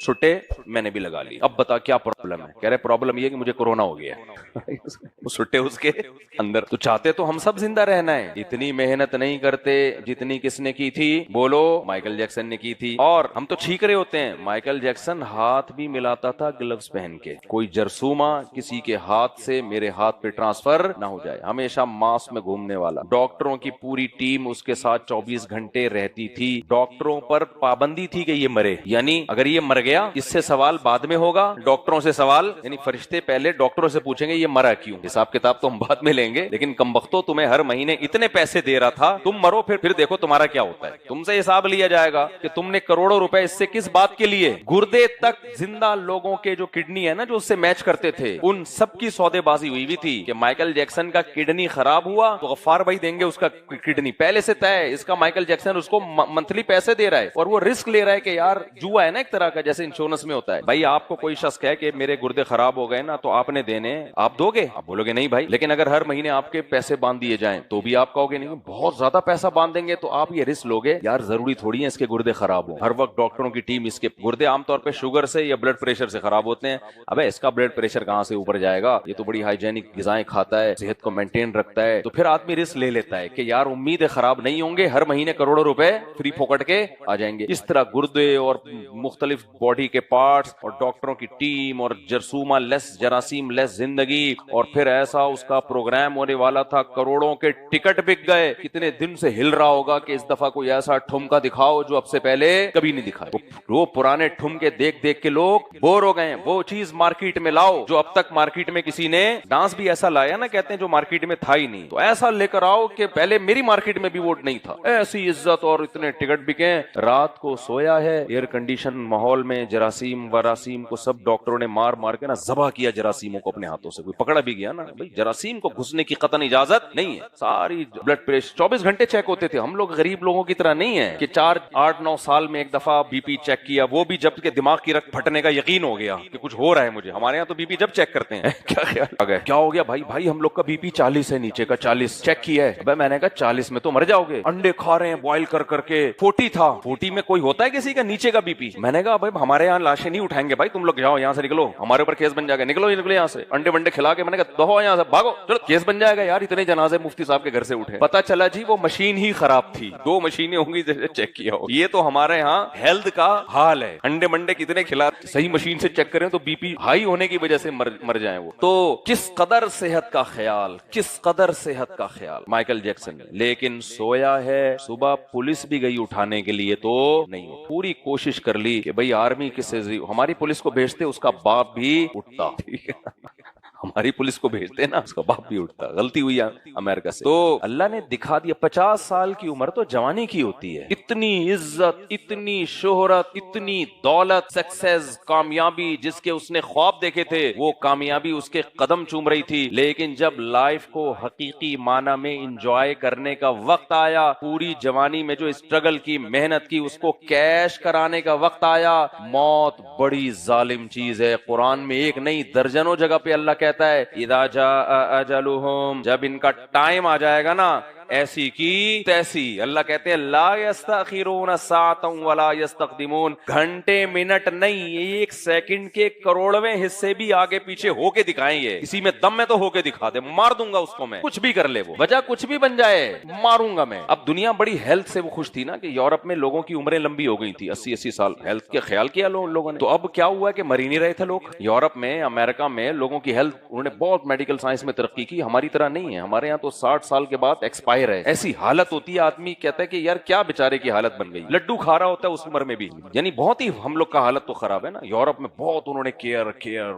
چھٹے میں نے بھی لگا لی. اب بتا کیا پرابلم ہے؟ کہہ رہے پرابلم یہ کہ مجھے کورونا ہو گیا ہے. چھٹے اس کے اندر. تو چاہتے تو ہم سب زندہ رہنا ہے, اتنی محنت نہیں کرتے جتنی کس نے کی تھی بولو؟ مائیکل جیکسن نے کی تھی. اور ہم تو چھینک رہے ہوتے ہیں, مائیکل جیکسن ہاتھ بھی ملاتا تھا گلوز پہن کے, کوئی جرثومہ کسی کے ہاتھ سے میرے ہاتھ پہ ٹرانسفر نہ ہو جائے. ہمیشہ ماسک میں گھومنے والا, ڈاکٹروں کی پوری ٹیم اس کے ساتھ 24 گھنٹے رہتی تھی. ڈاکٹروں پر پابندی تھی کہ یہ مرے, یعنی اگر یہ مر گیا اس سے سوال بعد میں ہوگا, ڈاکٹروں سے سوال, یعنی فرشتے پہلے ڈاکٹروں سے پوچھیں گے یہ مرا کیوں. حساب کتاب تو ہم بعد میں لیں گے, لیکن کمبختو تمہیں ہر مہینے اتنے پیسے دے رہا تھا, تم مرو پھر دیکھو تمہارا کیا ہوتا ہے. تم سے حساب لیا جائے گا کہ تم نے کروڑوں روپے اس سے کس بات کے لیے. گردے تک زندہ لوگوں کے جو کڈنی ہے نا جو اس سے میچ کرتے تھے, ان سب کی سودے بازی ہوئی تھی کہ مائیکل جیکسن کا کڈنی خراب ہوا تو غفار بھائی دیں گے اس کا کڈنی, پہلے سے طے ہے. اس کا مائیکل جیکسن اس کو منتھلی پیسے دے رہا ہے اور وہ رسک لے رہا ہے کہ یار جوا ہے نا ایک طرح کا, جیسے انشورنس میں ہوتا ہے. بھائی آپ کو کوئی شخص کہے کہ میرے گردے خراب ہو گئے نا تو آپ نے دینے, آپ دو گے؟ آپ بولو گے نہیں بھائی. لیکن اگر ہر مہینے آپ کے پیسے باندھ دیے جائیں تو بھی آپ کہو گے نہیں. بہت زیادہ پیسہ باندھ دیں گے تو آپ یہ رسک لوگے یار, ضروری تھوڑی ہے اس کے گردے خراب ہوں. ہر وقت ڈاکٹروں کی ٹیم اس کے گردے عام طور پہ شوگر سے یا بلڈ پریشر سے خراب ہوتے ہیں. ابے اس کا بلڈ پریشر کہاں سے اوپر جائے گا, یہ تو بڑی ہائیجینک غذائیں کھاتا ہے, صحت کو مینٹین رکھتا ہے. تو پھر آدمی رسک لے لیتا ہے کہ یار امید ہے خراب نہیں ہوں گے, ہر مہینے کروڑوں روپے فری پھوکٹ کے آ جائیں گے. اس طرح گردے اور مختلف باڈی کے پارٹس اور ڈاکٹروں کی ٹیم اور جرثومہ لیس, جراثیم لیس زندگی, اور پھر ایسا اس کا پروگرام ہونے والا تھا, کروڑوں کے ٹکٹ بک گئے. کتنے دن سے ہل رہا ہوگا کہ اس دفعہ کوئی ایسا ٹھمکا دکھاؤ جو اب سے پہلے کبھی نہیں دکھایا. وہ پرانے ٹھمکے دیکھ دیکھ کے لوگ بور ہو گئے. وہ چیز مارکیٹ میں لاؤ جو اب تک مارکیٹ میں کسی نے, ڈانس بھی ایسا لایا نا کہتے ہیں جو مارکیٹ میں تھا ہی نہیں, تو ایسا لے کر آؤ کہ پہلے میری مارکیٹ میں بھی وہ نہیں تھا. ایسی عزت اور اتنے ٹکٹ بکے. رات کو سویا ہے ایئر کنڈیشن ماحول میں, میں جراثیم وراسیم کو سب ڈاکٹروں نے مار مار کے نا ذبح کیا جراثیموں کو اپنے ہاتھوں سے. کوئی پکڑا بھی گیا نا بھائی جراثیم کو گھسنے کی قطعاً اجازت نہیں ہے. ساری بلڈ پریشر 24 گھنٹے چیک ہوتے تھے. ہم لوگ غریب لوگوں کی طرح نہیں ہے کہ 4-8-9 سال میں ایک دفعہ بی پی چیک کیا, وہ بھی جب کہ دماغ کی رگ پھٹنے کا یقین ہو گیا کہ کچھ ہو رہا ہے مجھے. ہمارے یہاں تو بی پی جب چیک کرتے ہیں کیا خیال آ گیا, کیا ہو گیا بھائی ہم لوگ کا بی پی 40 ہے, نیچے کا 40 چیک کیا ہے. ابے میں نے کہا 40 میں تو مر جاؤ گے, انڈے کھا رہے ہیں بوائل کر کے. 40 تھا, 40 میں کوئی ہوتا ہے کسی کا نیچے کا بی پی. میں نے کہا بھائی ہمارے یہاں لاشیں نہیں اٹھائیں گے بھائی, تم لوگ جاؤ یہاں سے, نکلو, ہمارے اوپر کیس بن جائے گا, نکلو یہاں سے. انڈے ونڈے کھلا کے میں نے کہا دہو یہاں سے, بھاگو, چلو کیس بن جائے گا یار. اتنے جنازے مفتی صاحب کے گھر سے اٹھے, پتا چلا جی وہ مشین ہی خراب تھی. 2 مشینیں ہوں گی جیسے چیک کیا ہو. یہ تو ہمارے ہاں ہیلتھ کا حال ہے. انڈے منڈے کتنے کھلا, صحیح مشین سے چیک کریں تو بی پی ہائی ہونے کی وجہ سے مر جائیں وہ. تو کس قدر صحت کا خیال, کس قدر صحت کا خیال مائیکل جیکسن نے. لیکن سویا ہے, صبح پولیس بھی گئی اٹھانے کے لیے تو نہیں. پوری کوشش کر لی کہ بھئی آرمی کس سے, ہماری پولیس کو بھیجتے اس کا باپ بھی اٹھتا. ہماری پولیس کو بھیجتے نا اس کا باپ بھی اٹھتا. غلطی ہوئی امریکہ سے. تو اللہ نے دکھا دیا 50 سال کی عمر تو جوانی کی ہوتی ہے. اتنی عزت, اتنی شہرت, اتنی دولت, سکسیس, کامیابی جس کے اس نے خواب دیکھے تھے, وہ کامیابی اس کے قدم چوم رہی تھی. لیکن جب لائف کو حقیقی معنی میں انجوائے کرنے کا وقت آیا, پوری جوانی میں جو اسٹرگل کی, محنت کی, اس کو کیش کرانے کا وقت آیا, موت بڑی ظالم چیز ہے. قرآن میں ایک نہیں درجنوں جگہ پہ اللہ کہتا ہے اذا جاء اجلہم, جب ان کا ٹائم آ جائے گا نا ایسی کی تیسی. اللہ کہتے ہیں لا یستاخرون ساعتا ولا یستقدمون, گھنٹے منٹ نہیں, 1 سیکنڈ کے کروڑویں حصے بھی آگے پیچھے ہو کے دکھائیں گے. اسی میں دم میں تو ہو کے دکھا دے, مار دوں گا اس کو میں, کچھ بھی کر لے, وہ وجہ کچھ بھی بن جائے ماروں گا میں. اب دنیا بڑی ہیلتھ سے وہ خوش تھی نا کہ یورپ میں لوگوں کی عمریں لمبی ہو گئی تھی, 80-80 سال. ہیلتھ کے خیال کیا لوگوں نے. تو اب کیا ہوا کہ مر ہی نہیں رہے تھے لوگ. یورپ میں, امریکہ میں لوگوں کی ہیلتھ, انہوں نے بہت میڈیکل سائنس میں ترقی کی. ہماری طرح نہیں ہے, ہمارے یہاں تو 60 سال کے بعد ایکسپائر ہے. ایسی حالت ہوتی ہے, آدمی کہتا ہے کہ یار کیا بیچارے کی حالت بن گئی. لڈو کھا رہا ہوتا ہے اس عمر میں بھی. یعنی بہت ہی ہم لوگ کا حالت تو خراب ہے نا. یورپ میں بہت انہوں نے کیئر,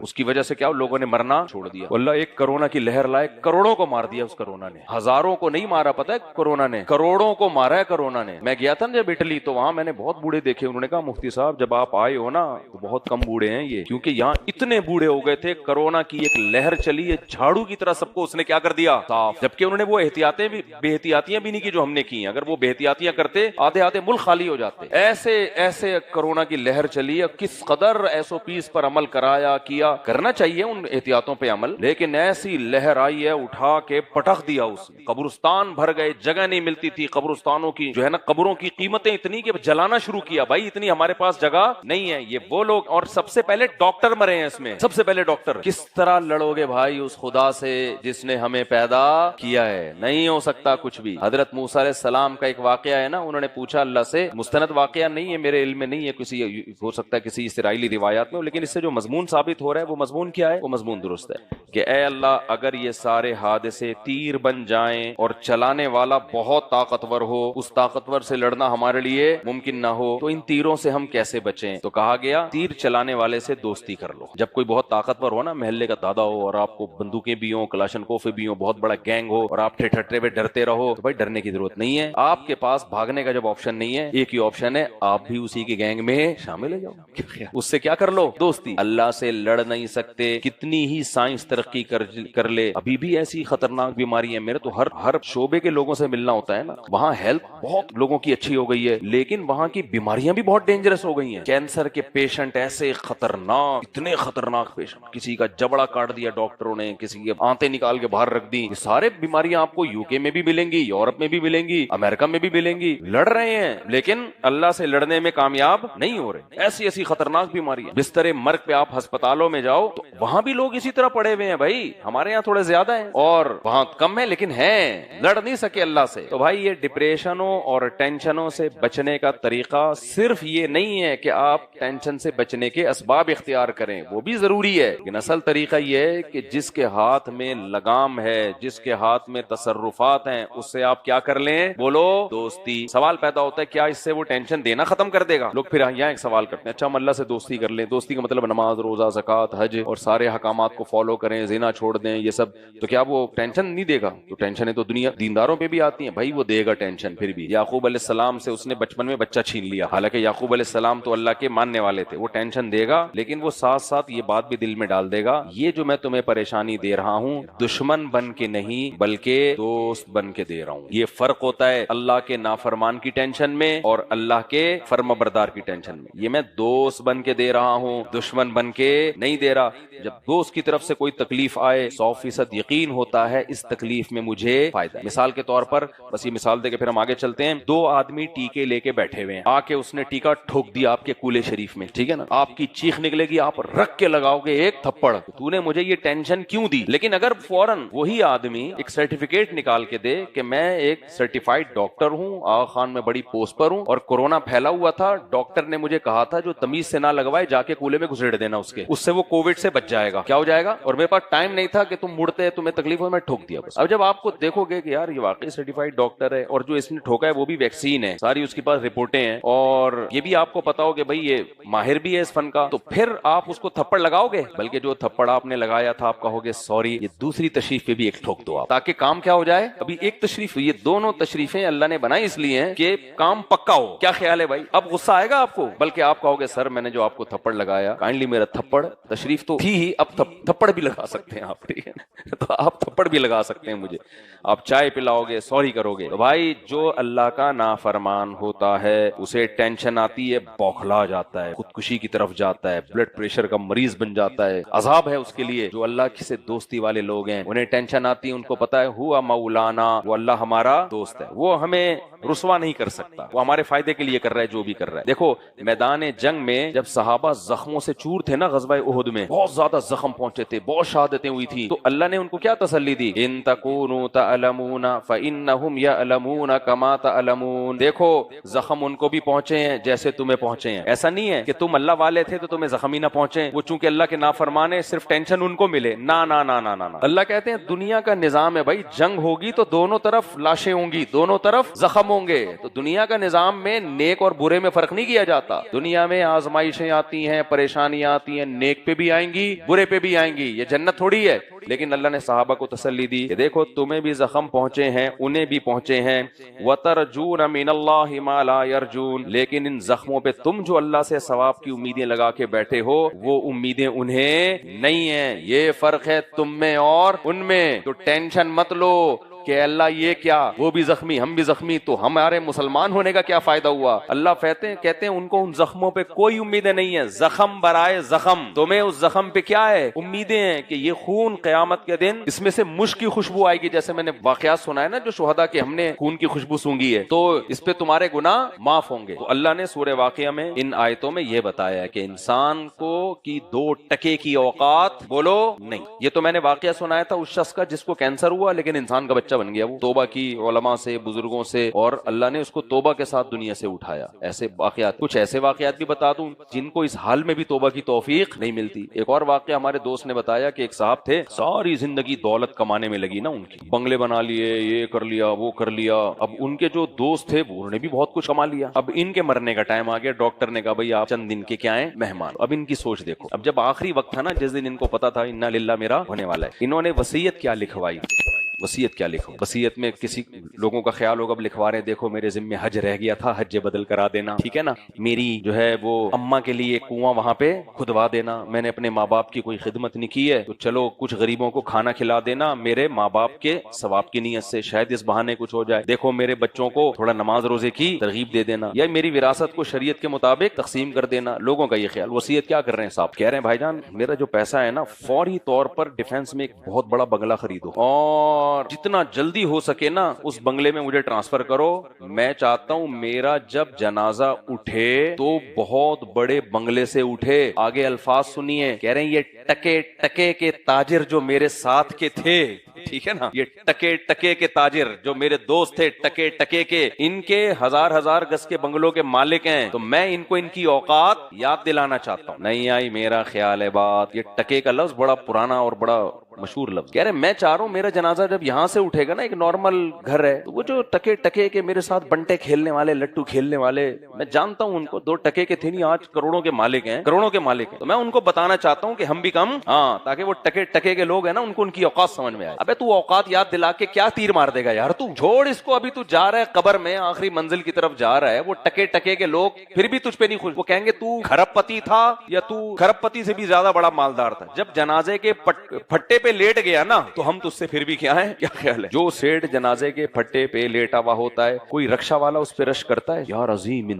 اس کی وجہ سے کیا لوگوں نے مرنا چھوڑ دیا. اللہ ایک کرونا کی لہر لائے, کروڑوں کو مار دیا اس کرونا نے. ہزاروں کو نہیں مارا, پتا ہے کرونا نے کروڑوں کو مارا ہے کرونا نے. میں گیا تھا نا جب اٹلی, تو وہاں میں نے بہت بوڑھے دیکھے. انہوں نے کہا مفتی صاحب جب آپ آئے ہو نا تو بہت کم بوڑھے ہیں یہ, کیونکہ یہاں اتنے بوڑھے ہو گئے تھے. کرونا کی ایک لہر چلی ہے, جھاڑو کی طرح سب کو اس نے کیا کر دیا, صاف. جبکہ انہوں نے وہ احتیاطیں بھی, بے احتیاطیاں بھی نہیں کی جو ہم نے کی. اگر وہ بے احتیاطیاں کرتے آدھے ملک خالی ہو جاتے. ایسے کرونا کی لہر چلی ہے. کس قدر SOPs پر عمل کرایا, کیا, کرنا چاہیے ان احتیاطوں پہ عمل, لیکن ایسی لہر آئی ہے اٹھا کے پٹخ دیا اس نے. قبرستان بھر گئے, جگہ نہیں ملتی تھی. قبرستانوں کی جو ہے نا, قبروں کی قیمتیں اتنی کہ جلانا شروع کیا. بھائی اتنی ہمارے پاس جگہ نہیں ہے. یہ وہ لوگ, اور سب سے پہلے ڈاکٹر مرے ہیں اس میں, سب سے پہلے ڈاکٹر. کس طرح لڑو گے بھائی اس خدا سے جس نے ہمیں پیدا کیا ہے؟ نہیں ہو سکتا کچھ بھی. حضرت موسیٰ علیہ السلام کا ایک واقعہ ہے نا, انہوں نے پوچھا اللہ سے, مستند واقعہ نہیں ہے, میرے علم میں نہیں ہے, کسی ہو سکتا ہے کسی اسرائیلی روایات میں, لیکن اس سے جو مضمون ثابت ہو رہا ہے وہ مضمون کیا ہے, وہ مضمون درست ہے کہ اے اللہ اگر یہ سارے حادثے تیر بن جائیں اور چلانے والا بہت طاقتور ہو, اس طاقتور سے لڑنا ہمارے لیے ممکن نہ ہو, تو ان تیروں سے ہم کیسے بچیں؟ تو کہا گیا تیر چلانے والے سے دوستی کر لو. جب کوئی بہت طاقتور ہو نا, محلے کا دادا ہو, اور آپ کو بندوقیں بھی ہوں, کلاشنکوف بھی ہوں, بہت بڑا گینگ ہو, اور آپ ٹھٹرے پہ ڈرتے رہو, تو بھائی ڈرنے کی ضرورت نہیں ہے. آپ کے پاس بھاگنے کا جب آپشن نہیں ہے, ایک ہی آپشن ہے, آپ بھی اسی کے گینگ میں شامل ہو جاؤ. اس سے کیا کر لو, دوستی. اللہ سے لڑ نہیں سکتے, کتنی ہی سائنس ترقی کر لے, ابھی بھی ایسی خطرناک بیماری ہیں. میرے تو ہر شعبے کے لوگوں سے ملنا ہوتا ہے نا. وہاں ہیلتھ بہت لوگوں کی اچھی ہو گئی ہے, لیکن وہاں کی بیماریاں بھی بہت ڈینجرس ہو گئی ہیں. کینسر کے پیشنٹ ایسے خطرناک, اتنے خطرناک پیشنٹ, کسی کا جبڑا کاٹ دیا ڈاکٹروں نے, کسی کی آنتیں نکال کے باہر رکھ دی. یہ سارے بیماریاں آپ کو UK میں بھی ملیں گی, یورپ میں بھی ملیں گی, امریکہ میں بھی ملیں گی. لڑ رہے ہیں لیکن اللہ سے لڑنے میں کامیاب نہیں ہو رہے. ایسی خطرناک بیماری ہے. بستر مرگ پہ آپ ہسپتالوں میں جاؤ تو وہاں بھی لوگ اسی طرح پڑے ہوئے ہیں. بھائی ہمارے یہاں تھوڑے زیادہ ہیں اور وہاں کم ہے, لیکن ہیں, لڑ نہیں سکے اللہ سے. تو بھائی یہ ڈپریشنوں اور ٹینشنوں سے بچنے کا طریقہ صرف یہ نہیں ہے کہ آپ ٹینشن سے بچنے کے اسباب اختیار کریں, وہ بھی ضروری ہے, لیکن اصل طریقہ یہ ہے کہ جس کے ہاتھ میں لگام ہے, جس کے ہاتھ میں تصرفات ہیں, ہیں اس سے آپ کیا کر لیں؟ بولو دوستی۔ سوال پیدا ہوتا ہے کیا اس سے وہ ٹینشن دینا ختم کر دے گا؟ لوگ پھر یہاں ایک سوال کرتے ہیں اچھا ہم اللہ سے دوستی کر لیں، دوستی کا مطلب نماز روزہ زکوٰۃ حج اور سارے حکامات کو فالو کریں، زنا چھوڑ دیں، یہ سب، تو کیا وہ ٹینشن نہیں دے گا؟ تو ٹینشنیں تو دنیا دینداروں پہ بھی آتی ہیں بھائی، وہ دے گا ٹینشن۔ پھر بھی یعقوب علیہ السلام سے اس نے بچپن میں بچہ چھین لیا، حالانکہ یعقوب علیہ السلام تو اللہ کے ماننے والے تھے، وہ ٹینشن دے گا لیکن وہ ساتھ ساتھ یہ بات بھی دل میں ڈال دے گا یہ جو میں تمہیں پریشانی دے رہا ہوں دشمن بن کے نہیں بلکہ دوست بن کے دے رہا ہوں۔ یہ فرق ہوتا ہے اللہ کے نافرمان کی ٹینشن میں اور اللہ کے فرما بردار کی ٹینشن میں۔ یہ میں دوست بن کے دے رہا ہوں، دشمن بن کے نہیں دے رہا۔ جب دوست کی طرف سے کوئی تکلیف آئے 100% یقین ہوتا ہے اس تکلیف میں مجھے فائدہ ہے۔ مثال کے طور پر بس یہ مثال دے کے پھر ہم آگے چلتے ہیں، دو آدمی ٹیکے لے کے بیٹھے ہوئے ہیں، آ کے اس نے ٹیکا ٹھوک دیا آپ کے کولے شریف میں، ٹھیک ہے نا، آپ کی چیخ نکلے گی، آپ رکھ کے لگاؤ گے ایک تھپڑ، تو نے مجھے یہ ٹینشن کیوں دی؟ لیکن اگر فوراً وہی آدمی ایک سرٹیفکیٹ نکال کے دے کہ میں ایک سرٹیفائڈ ڈاکٹر ہوں، آغا خان میں بڑی پوسٹ پر ہوں اور کورونا پھیلا ہوا تھا، ڈاکٹر نے مجھے کہا تھا جو تمیز سے نہ لگوائے جا کے کولے میں گھسیڑ دینا اس سے وہ کووڈ سے بچ جائے گا، کیا ہو جائے گا؟ اور میرے پاس ٹائم نہیں تھا کہ تم مڑتے تمہیں تکلیف ہو، میں ٹھوک دیا بس۔ اب جب آپ کو دیکھو گے کہ یار یہ واقعی سرٹیفائڈ ڈاکٹر ہے اور جو اس نے ٹھوکا ہے وہ بھی ویکسین ہے، ساری اس کے پاس رپورٹیں ہیں اور یہ بھی آپ کو پتا ہو کہ بھائی یہ ماہر بھی ہے اس فن کا، تو پھر آپ اس کو تھپڑ لگاؤ گے؟ بلکہ جو تھپڑ آپ نے لگایا تھا آپ کہو گے سوری، یہ دوسری تشریف پہ بھی ایک ٹھوک دو آپ، تاکہ کام کیا ہو جائے؟ ابھی ایک تشریف، یہ دونوں تشریفیں اللہ نے بنائی اس لیے ہیں کہ کام پکا ہو۔ کیا خیال ہے بھائی؟ اب غصہ آئے گا آپ کو، بلکہ آپ کہو گے سر میں نے جو آپ کو تھپڑ لگایا کائنڈلی میرا تھپڑ، تشریف تو تھی ہی، اب تھپڑ بھی لگا سکتے ہیں آپ، ٹھیک ہے؟ تو آپ تھپڑ بھی لگا سکتے ہیں مجھے، آپ چائے پلاؤ گے، سوری کرو گے۔ تو بھائی جو اللہ کا نافرمان ہوتا ہے اسے ٹینشن آتی ہے، بوکھلا جاتا ہے، خودکشی کی طرف جاتا ہے، بلڈ پریشر کا مریض بن جاتا ہے، عذاب ہے اس کے لیے۔ جو اللہ سے دوستی والے لوگ ہیں انہیں ٹینشن آتی ہے، ان کو پتا ہے ہوا مولانا، وہ اللہ ہمارا دوست ہے، وہ ہمیں رسوا نہیں کر سکتا، وہ ہمارے فائدے کے لیے کر رہا ہے جو بھی کر رہا ہے۔ دیکھو میدان جنگ میں جب صحابہ زخموں سے چور تھے نا، غزوہ احد میں بہت زیادہ زخم پہنچے تھے، بہت شہادتیں ہوئی تھی، تو اللہ نے ان کو کیا تسلی دی؟ ان تکونوا تعلمون فانہم یعلمون کما تعلمون۔ دیکھو زخم ان کو بھی پہنچے ہیں جیسے تمہیں پہنچے ہیں، ایسا نہیں ہے کہ تم اللہ والے تھے تو تمہیں زخم ہی نہ پہنچے، وہ چونکہ اللہ کے نافرمان ہیں صرف ٹینشن ان کو ملے، نہ نہ نہ نہ نہ۔ اللہ کہتے ہیں دنیا کا نظام ہے بھائی، جنگ ہوگی تو دونوں طرف لاشیں ہوں گی، دونوں طرف زخم ہوں گے، تو دنیا کا نظام میں نیک اور برے میں فرق نہیں کیا جاتا۔ دنیا میں آزمائشیں آتی ہیں، پریشانیاں آتی ہیں، نیک پہ بھی آئیں گی برے پہ بھی آئیں گی، یہ جنت تھوڑی ہے۔ لیکن اللہ نے صحابہ کو تسلی دی کہ دیکھو تمہیں بھی زخم پہنچے ہیں، انہیں بھی پہنچے ہیں، وَتَرْجُونَ مِنَ اللَّهِ مَا لَا يَرْجُونَ، لیکن ان زخموں پہ تم جو اللہ سے ثواب کی امیدیں لگا کے بیٹھے ہو وہ امیدیں انہیں نہیں ہیں، یہ فرق ہے تم میں اور ان میں۔ تو ٹینشن مت لو کہ اللہ یہ کیا، وہ بھی زخمی ہم بھی زخمی، تو ہمارے مسلمان ہونے کا کیا فائدہ ہوا؟ اللہ کہتے ہیں ان کو ان زخموں پہ کوئی امیدیں نہیں ہیں، زخم برائے زخم، تمہیں اس زخم پہ کیا ہے؟ امیدیں ہیں کہ یہ خون قیامت کے دن اس میں سے مشک کی خوشبو آئے گی، جیسے میں نے واقعات سنا ہے نا جو شہداء کے، ہم نے خون کی خوشبو سونگی ہے تو اس پہ تمہارے گناہ معاف ہوں گے۔ تو اللہ نے سورہ واقعہ میں ان آیتوں میں یہ بتایا ہے کہ انسان کو کی 2 ٹکے کی اوقات بولو نہیں۔ یہ تو میں نے واقعہ سنایا تھا اس شخص کا جس کو کینسر ہوا لیکن انسان کا بچہ بن گیا، وہ توبہ کی علماء سے بزرگوں سے اور اللہ نے اس کو توبہ کے ساتھ دنیا سے اٹھایا۔ ایسے واقعات، کچھ ایسے واقعات بھی بتا دوں جن کو اس حال میں بھی توبہ کی توفیق نہیں ملتی۔ ایک اور واقعہ ہمارے دوست نے بتایا کہ ایک صاحب تھے، ساری زندگی دولت کمانے میں لگی نا ان کی، بنگلے بنا لیے، یہ کر لیا وہ کر لیا، اب ان کے جو دوست تھے انہوں نے بھی بہت کچھ کما لیا، اب ان کے مرنے کا ٹائم آ گیا، ڈاکٹر نے کہا بھائی آپ چند دن کے کیا ہیں مہمان۔ اب ان کی سوچ دیکھو، اب جب آخری وقت تھا نا جس دن ان کو پتا تھا انا للہ میرا ہونے والا ہے، انہوں نے وصیت کیا لکھوائی؟ وصیت کیا لکھو؟ وصیت میں کسی لوگوں کا خیال ہوگا اب لکھوا رہے دیکھو میرے ذمہ حج رہ گیا تھا، حج بدل کرا دینا، ٹھیک ہے نا، میری جو ہے وہ اماں کے لیے کنواں وہاں پہ کھدوا دینا، میں نے اپنے ماں باپ کی کوئی خدمت نہیں کی ہے تو چلو کچھ غریبوں کو کھانا کھلا دینا میرے ماں باپ کے ثواب کی نیت سے، شاید اس بہانے کچھ ہو جائے، دیکھو میرے بچوں کو تھوڑا نماز روزے کی ترغیب دے دینا، یا میری وراثت کو شریعت کے مطابق تقسیم کر دینا۔ لوگوں کا یہ خیال۔ وصیت کیا کر رہے ہیں صاحب؟ کہہ رہے ہیں بھائی جان میرا جو پیسہ ہے نا فوری طور پر ڈیفنس میں ایک بہت بڑا بنگلہ خریدو اور جتنا جلدی ہو سکے نا اس بنگلے میں مجھے ٹرانسفر کرو، میں چاہتا ہوں میرا جب جنازہ اٹھے تو بہت بڑے بنگلے سے اٹھے۔ آگے الفاظ سنیے، کہہ رہے ہیں یہ ٹکے ٹکے کے تاجر جو میرے ساتھ کے تھے، ٹھیک ہے نا، یہ ٹکے ٹکے کے تاجر جو میرے دوست تھے ٹکے ٹکے کے، ان کے ہزار گز کے بنگلوں کے مالک ہیں، تو میں ان کو ان کی اوقات یاد دلانا چاہتا ہوں۔ نہیں آئی میرا خیال ہے بات، یہ ٹکے کا لفظ بڑا پرانا اور بڑا مشہور لفظ. کہہ رہے میں چاہ رہا ہوں میرا جنازہ جب یہاں سے اٹھے گا نا, ایک نارمل گھر ہے, تو وہ جو ٹکے ٹکے کے میرے ساتھ بنٹے کھیلنے والے, لٹو کھیلنے والے, میں جانتا ہوں ان کو, 2 ٹکے کے تھے نہیں, آج کروڑوں کے مالک ہیں, کروڑوں کے مالک ہیں. تو میں ان کو بتانا چاہتا ہوں کہ ہم بھی کم, ہاں, تاکہ وہ ٹکے ٹکے کے لوگ ہیں نا, ان کو ان کی اوقات سمجھ میں آئے. ابے تو اوقات یاد دلا کے کیا تیر مار دے گا یار, تو چھوڑ اس کو, ابھی تو جا رہا ہے قبر میں, آخری منزل کی طرف جا رہا ہے. وہ ٹکے ٹکے کے لوگ پھر بھی تجھ پہ نہیں خوش, وہ کہیں گے تو کھرب پتی تھا یا تو کھرب پتی سے بھی زیادہ بڑا مالدار تھا. جب جنازے کے پھٹے پہ لیٹ گیا نا, تو ہم تجھ سے پھر بھی کیا ہے, کیا خیال ہے. جو سیٹ جنازے کے پھٹے پہ لیٹا ہوا ہوتا ہے, کوئی رکشہ والا اس پہ رش کرتا ہے, یار عظیم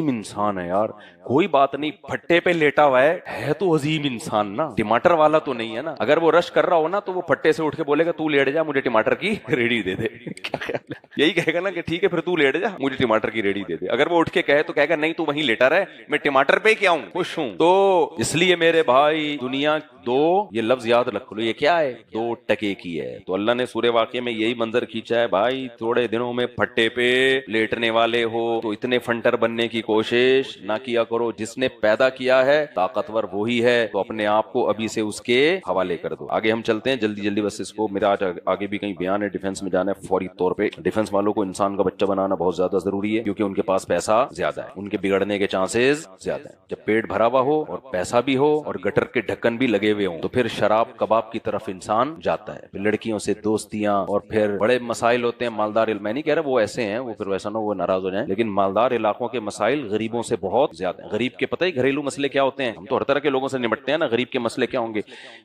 انسان ہے یار, کوئی بات نہیں, پھٹے پہ لیٹا ہوا ہے تو عظیم انسان نا, ٹماٹر والا تو نہیں ہے نا. اگر وہ رش کر رہا ہو نا, تو وہ پھٹے سے اٹھ کے بولے گا تو لیٹ جا, مجھے ٹماٹر کی ریڑھی دے دے. کیا خیال ہے, یہی کہے گا نا کہ ٹھیک ہے پھر تو لیٹ جا, مجھے ٹماٹر کی ریڑھی دے دے. اگر وہ اٹھ کے کہے تو کہے گا نہیں تو وہیں لیٹا رہے, میں ٹماٹر پہ کیا ہوں, خوش ہوں. تو اس لیے میرے بھائی, دنیا 2, یہ لفظ یاد رکھ لو, یہ کیا ہے, 2 ٹکے کی ہے. تو اللہ نے سورہ واقعہ میں یہی منظر کھینچا ہے بھائی, تھوڑے دنوں میں پھٹے پہ لیٹنے والے ہو تو اتنے فنٹر بننے کی کوشش نہ کیا کرو. جس نے پیدا کیا ہے طاقتور وہی ہے, تو اپنے آپ کو ابھی سے اس کے حوالے کر دو. آگے ہم چلتے ہیں جلدی, بس اس کو, میرا آج آگے بھی کہیں بیان ہے, ڈیفنس میں جانا ہے فوری طور پہ. ڈیفنس والوں کو انسان کا بچہ بنانا بہت زیادہ ضروری ہے, کیونکہ ان کے پاس پیسہ زیادہ ہے, ان کے بگڑنے کے چانسز زیادہ ہیں. جب پیٹ بھرا ہوا ہو اور پیسہ بھی ہو اور گٹر کے ڈھکن بھی لگے ہوئے ہوں, تو پھر شراب کباب کی طرف انسان جاتا ہے, پھر لڑکیوں سے دوستیاں, اور پھر بڑے مسائل ہوتے ہیں مالدار. میں نہیں کہہ رہا وہ ایسے ہیں, وہ پھر ویسا نہ وہ ناراض ہو جائیں, لیکن مالدار علاقوں کے مسائل غریبوں سے بہت زیادہ ہیں. غریب کے پتہ ہی گھریلو مسئلے کیا ہوتے ہیں, ہم تو ہر طرح کے لوگوں سے نمٹتے ہیں نا. غریب کے مسئلے کیا ہوں گے,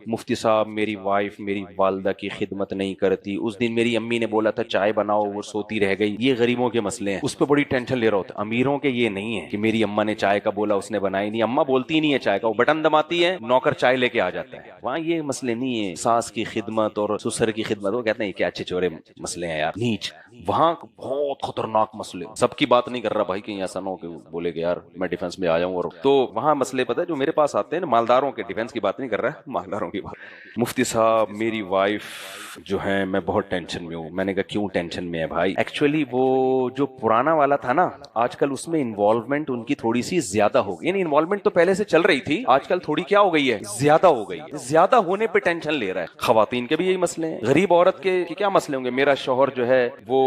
مفتی صاحب میری وائف میری والدہ کی خدمت نہیں کرتی, اس دن میری امی نے بولا تھا چائے بناؤ, وہ سوتی رہ گئی. یہ غریبوں کے مسئلے ہیں, اس پہ بڑی ٹینشن لے رہا ہوتا ہے. امیروں کے یہ نہیں ہے کہ میری اماں نے چائے کا بولا اس نے بنائی نہیں, اماں بولتی نہیں ہے چائے کا, وہ بٹن دباتی ہے, نوکر چائے لے کے آ جاتا ہے. وہاں یہ مسئلے نہیں ہے, ساس کی خدمت اور سسر کی خدمت, وہ کہتے ہیں کیا اچھے چورے مسئلے ہیں یار, نیچ. وہاں بہت خطرناک مسئلے, سب کی بات نہیں کر رہا بھائی, کہیں ایسا نہ ہو کہ بولے کہ یار میں ڈیفنس میں آیا ہوں. اور تو وہاں مسئلے پتہ ہے جو میرے پاس آتے ہیں, مالداروں کے, ڈیفنس کی بات نہیں کر رہا, مالداروں کی بات. مفتی صاحب میری وائف جو ہے میں بہت ٹینشن میں ہوں. میں نے کہا کیوں ٹینشن میں ہے بھائی, ایکچولی وہ جو پرانا والا تھا نا, آج کل اس میں انوالومنٹ ان کی تھوڑی سی زیادہ ہو گئی. یعنی انوالومنٹ تو پہلے سے چل رہی تھی, آج کل تھوڑی کیا ہو گئی ہے, زیادہ ہو گئی ہے. زیادہ ہونے پہ ٹینشن لے رہا ہے. خواتین کے بھی یہی مسئلے ہیں, غریب عورت کے کیا مسئلے ہوں گے. میرا شوہر جو ہے وہ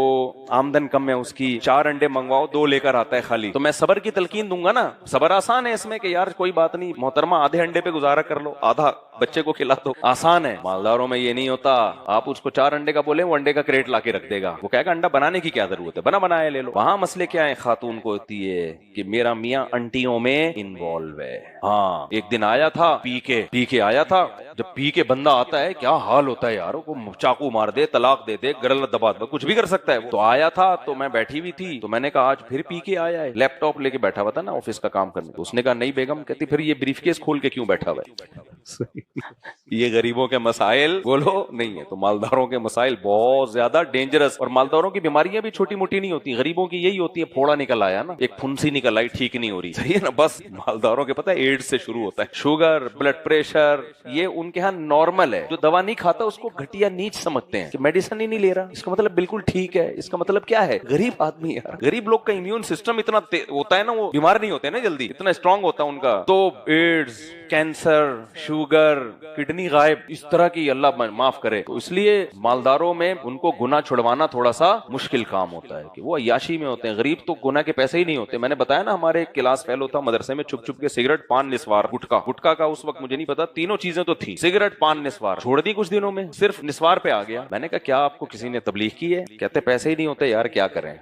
آمدن کم ہے اس کی, 4 انڈے منگواؤ 2 لے کر آتا ہے خالی. تو میں صبر کی تلقین دوں گا نا, صبر آسان ہے اس میں کہ یار کوئی بات نہیں محترمہ, آدھے انڈے پہ گزارا کر لو, آدھا بچے کو کھلا دو, آسان ہے. مالداروں میں یہ نہیں ہوتا, آپ اس کو 4 انڈے کا بولے, وہ انڈے کا کریٹ لا کے رکھ دے گا, وہ کہے گا انڈا بنانے کی کیا ضرورت ہے, بنا بنایا لے لو. وہاں مسئلے کیا ہے, خاتون کو ہوتی ہے کہ میرا میاں انٹیوں میں انوالو ہے. ہاں ایک دن آیا تھا پی کے آیا تھا. جب پی کے بندہ آتا ہے کیا حال ہوتا ہے یار, وہ چاقو مار دے, طلاق دے دے, گرل دبا دے, کچھ بھی کر سکتا ہے. تو آیا تھا تو میں بیٹھی ہوئی تھی, تو میں نے کہا آج پھر پی کے آیا ہے. لیپ ٹاپ لے کے بیٹھا ہوا تھا نا آفس کا کام کرنے. اس نے کہا نہیں بیگم, کہتی پھر یہ بریف کیس کھول کے کیوں بیٹھا ہوا ہے. یہ غریبوں کے مسائل بولو نہیں ہے, تو مالداروں کے مسائل بہت زیادہ ڈینجرس. اور مالداروں کی بیماریاں بھی چھوٹی موٹی نہیں ہوتی, غریبوں کی یہی ہوتی ہے, پھوڑا نکل آیا نا, ایک پھنسی نکل آئی, ٹھیک نہیں ہو رہی, صحیح ہے نا. بس مالداروں کے پتہ ہے ایڈز سے شروع ہوتا ہے, شوگر, بلڈ پریشر, یہ ان کے ہاں نارمل ہے. جو دوا نہیں کھاتا اس کو گھٹیا نیچ سمجھتے ہیں کہ میڈیسن ہی نہیں لے رہا, اس کا مطلب بالکل ٹھیک ہے. اس کا مطلب کیا ہے, غریب آدمی یار, غریب لوگ کا امیون سسٹم اتنا ہوتا ہے نا, وہ بیمار نہیں ہوتے نا جلدی, اتنا اسٹرانگ ہوتا ہے ان کا. تو ایڈز, کینسر, شوگر, کڈنی غائب, اس طرح کی اللہ معاف کرے. تو اس لیے مالداروں میں ان کو گناہ چھڑوانا تھوڑا سا مشکل کام ہوتا ہے کہ وہ عیاشی میں ہوتے ہیں. غریب تو گناہ کے پیسے ہی نہیں ہوتے. میں نے بتایا نا ہمارے ایک کلاس فیلو تھا مدرسے میں, چھپ چھپ کے سگریٹ, پان, نسوار, گٹکا کا اس وقت مجھے نہیں پتا, تینوں چیزیں تو تھی, سگریٹ, پان, نسوار, چھوڑ دی کچھ دنوں میں, صرف نسوار پہ آ گیا. میں نے کہا کیا آپ کو کسی نے تبلیغ کی ہے, کہتے پیسے ہی نہیں ہوتے یار, کیا کریں.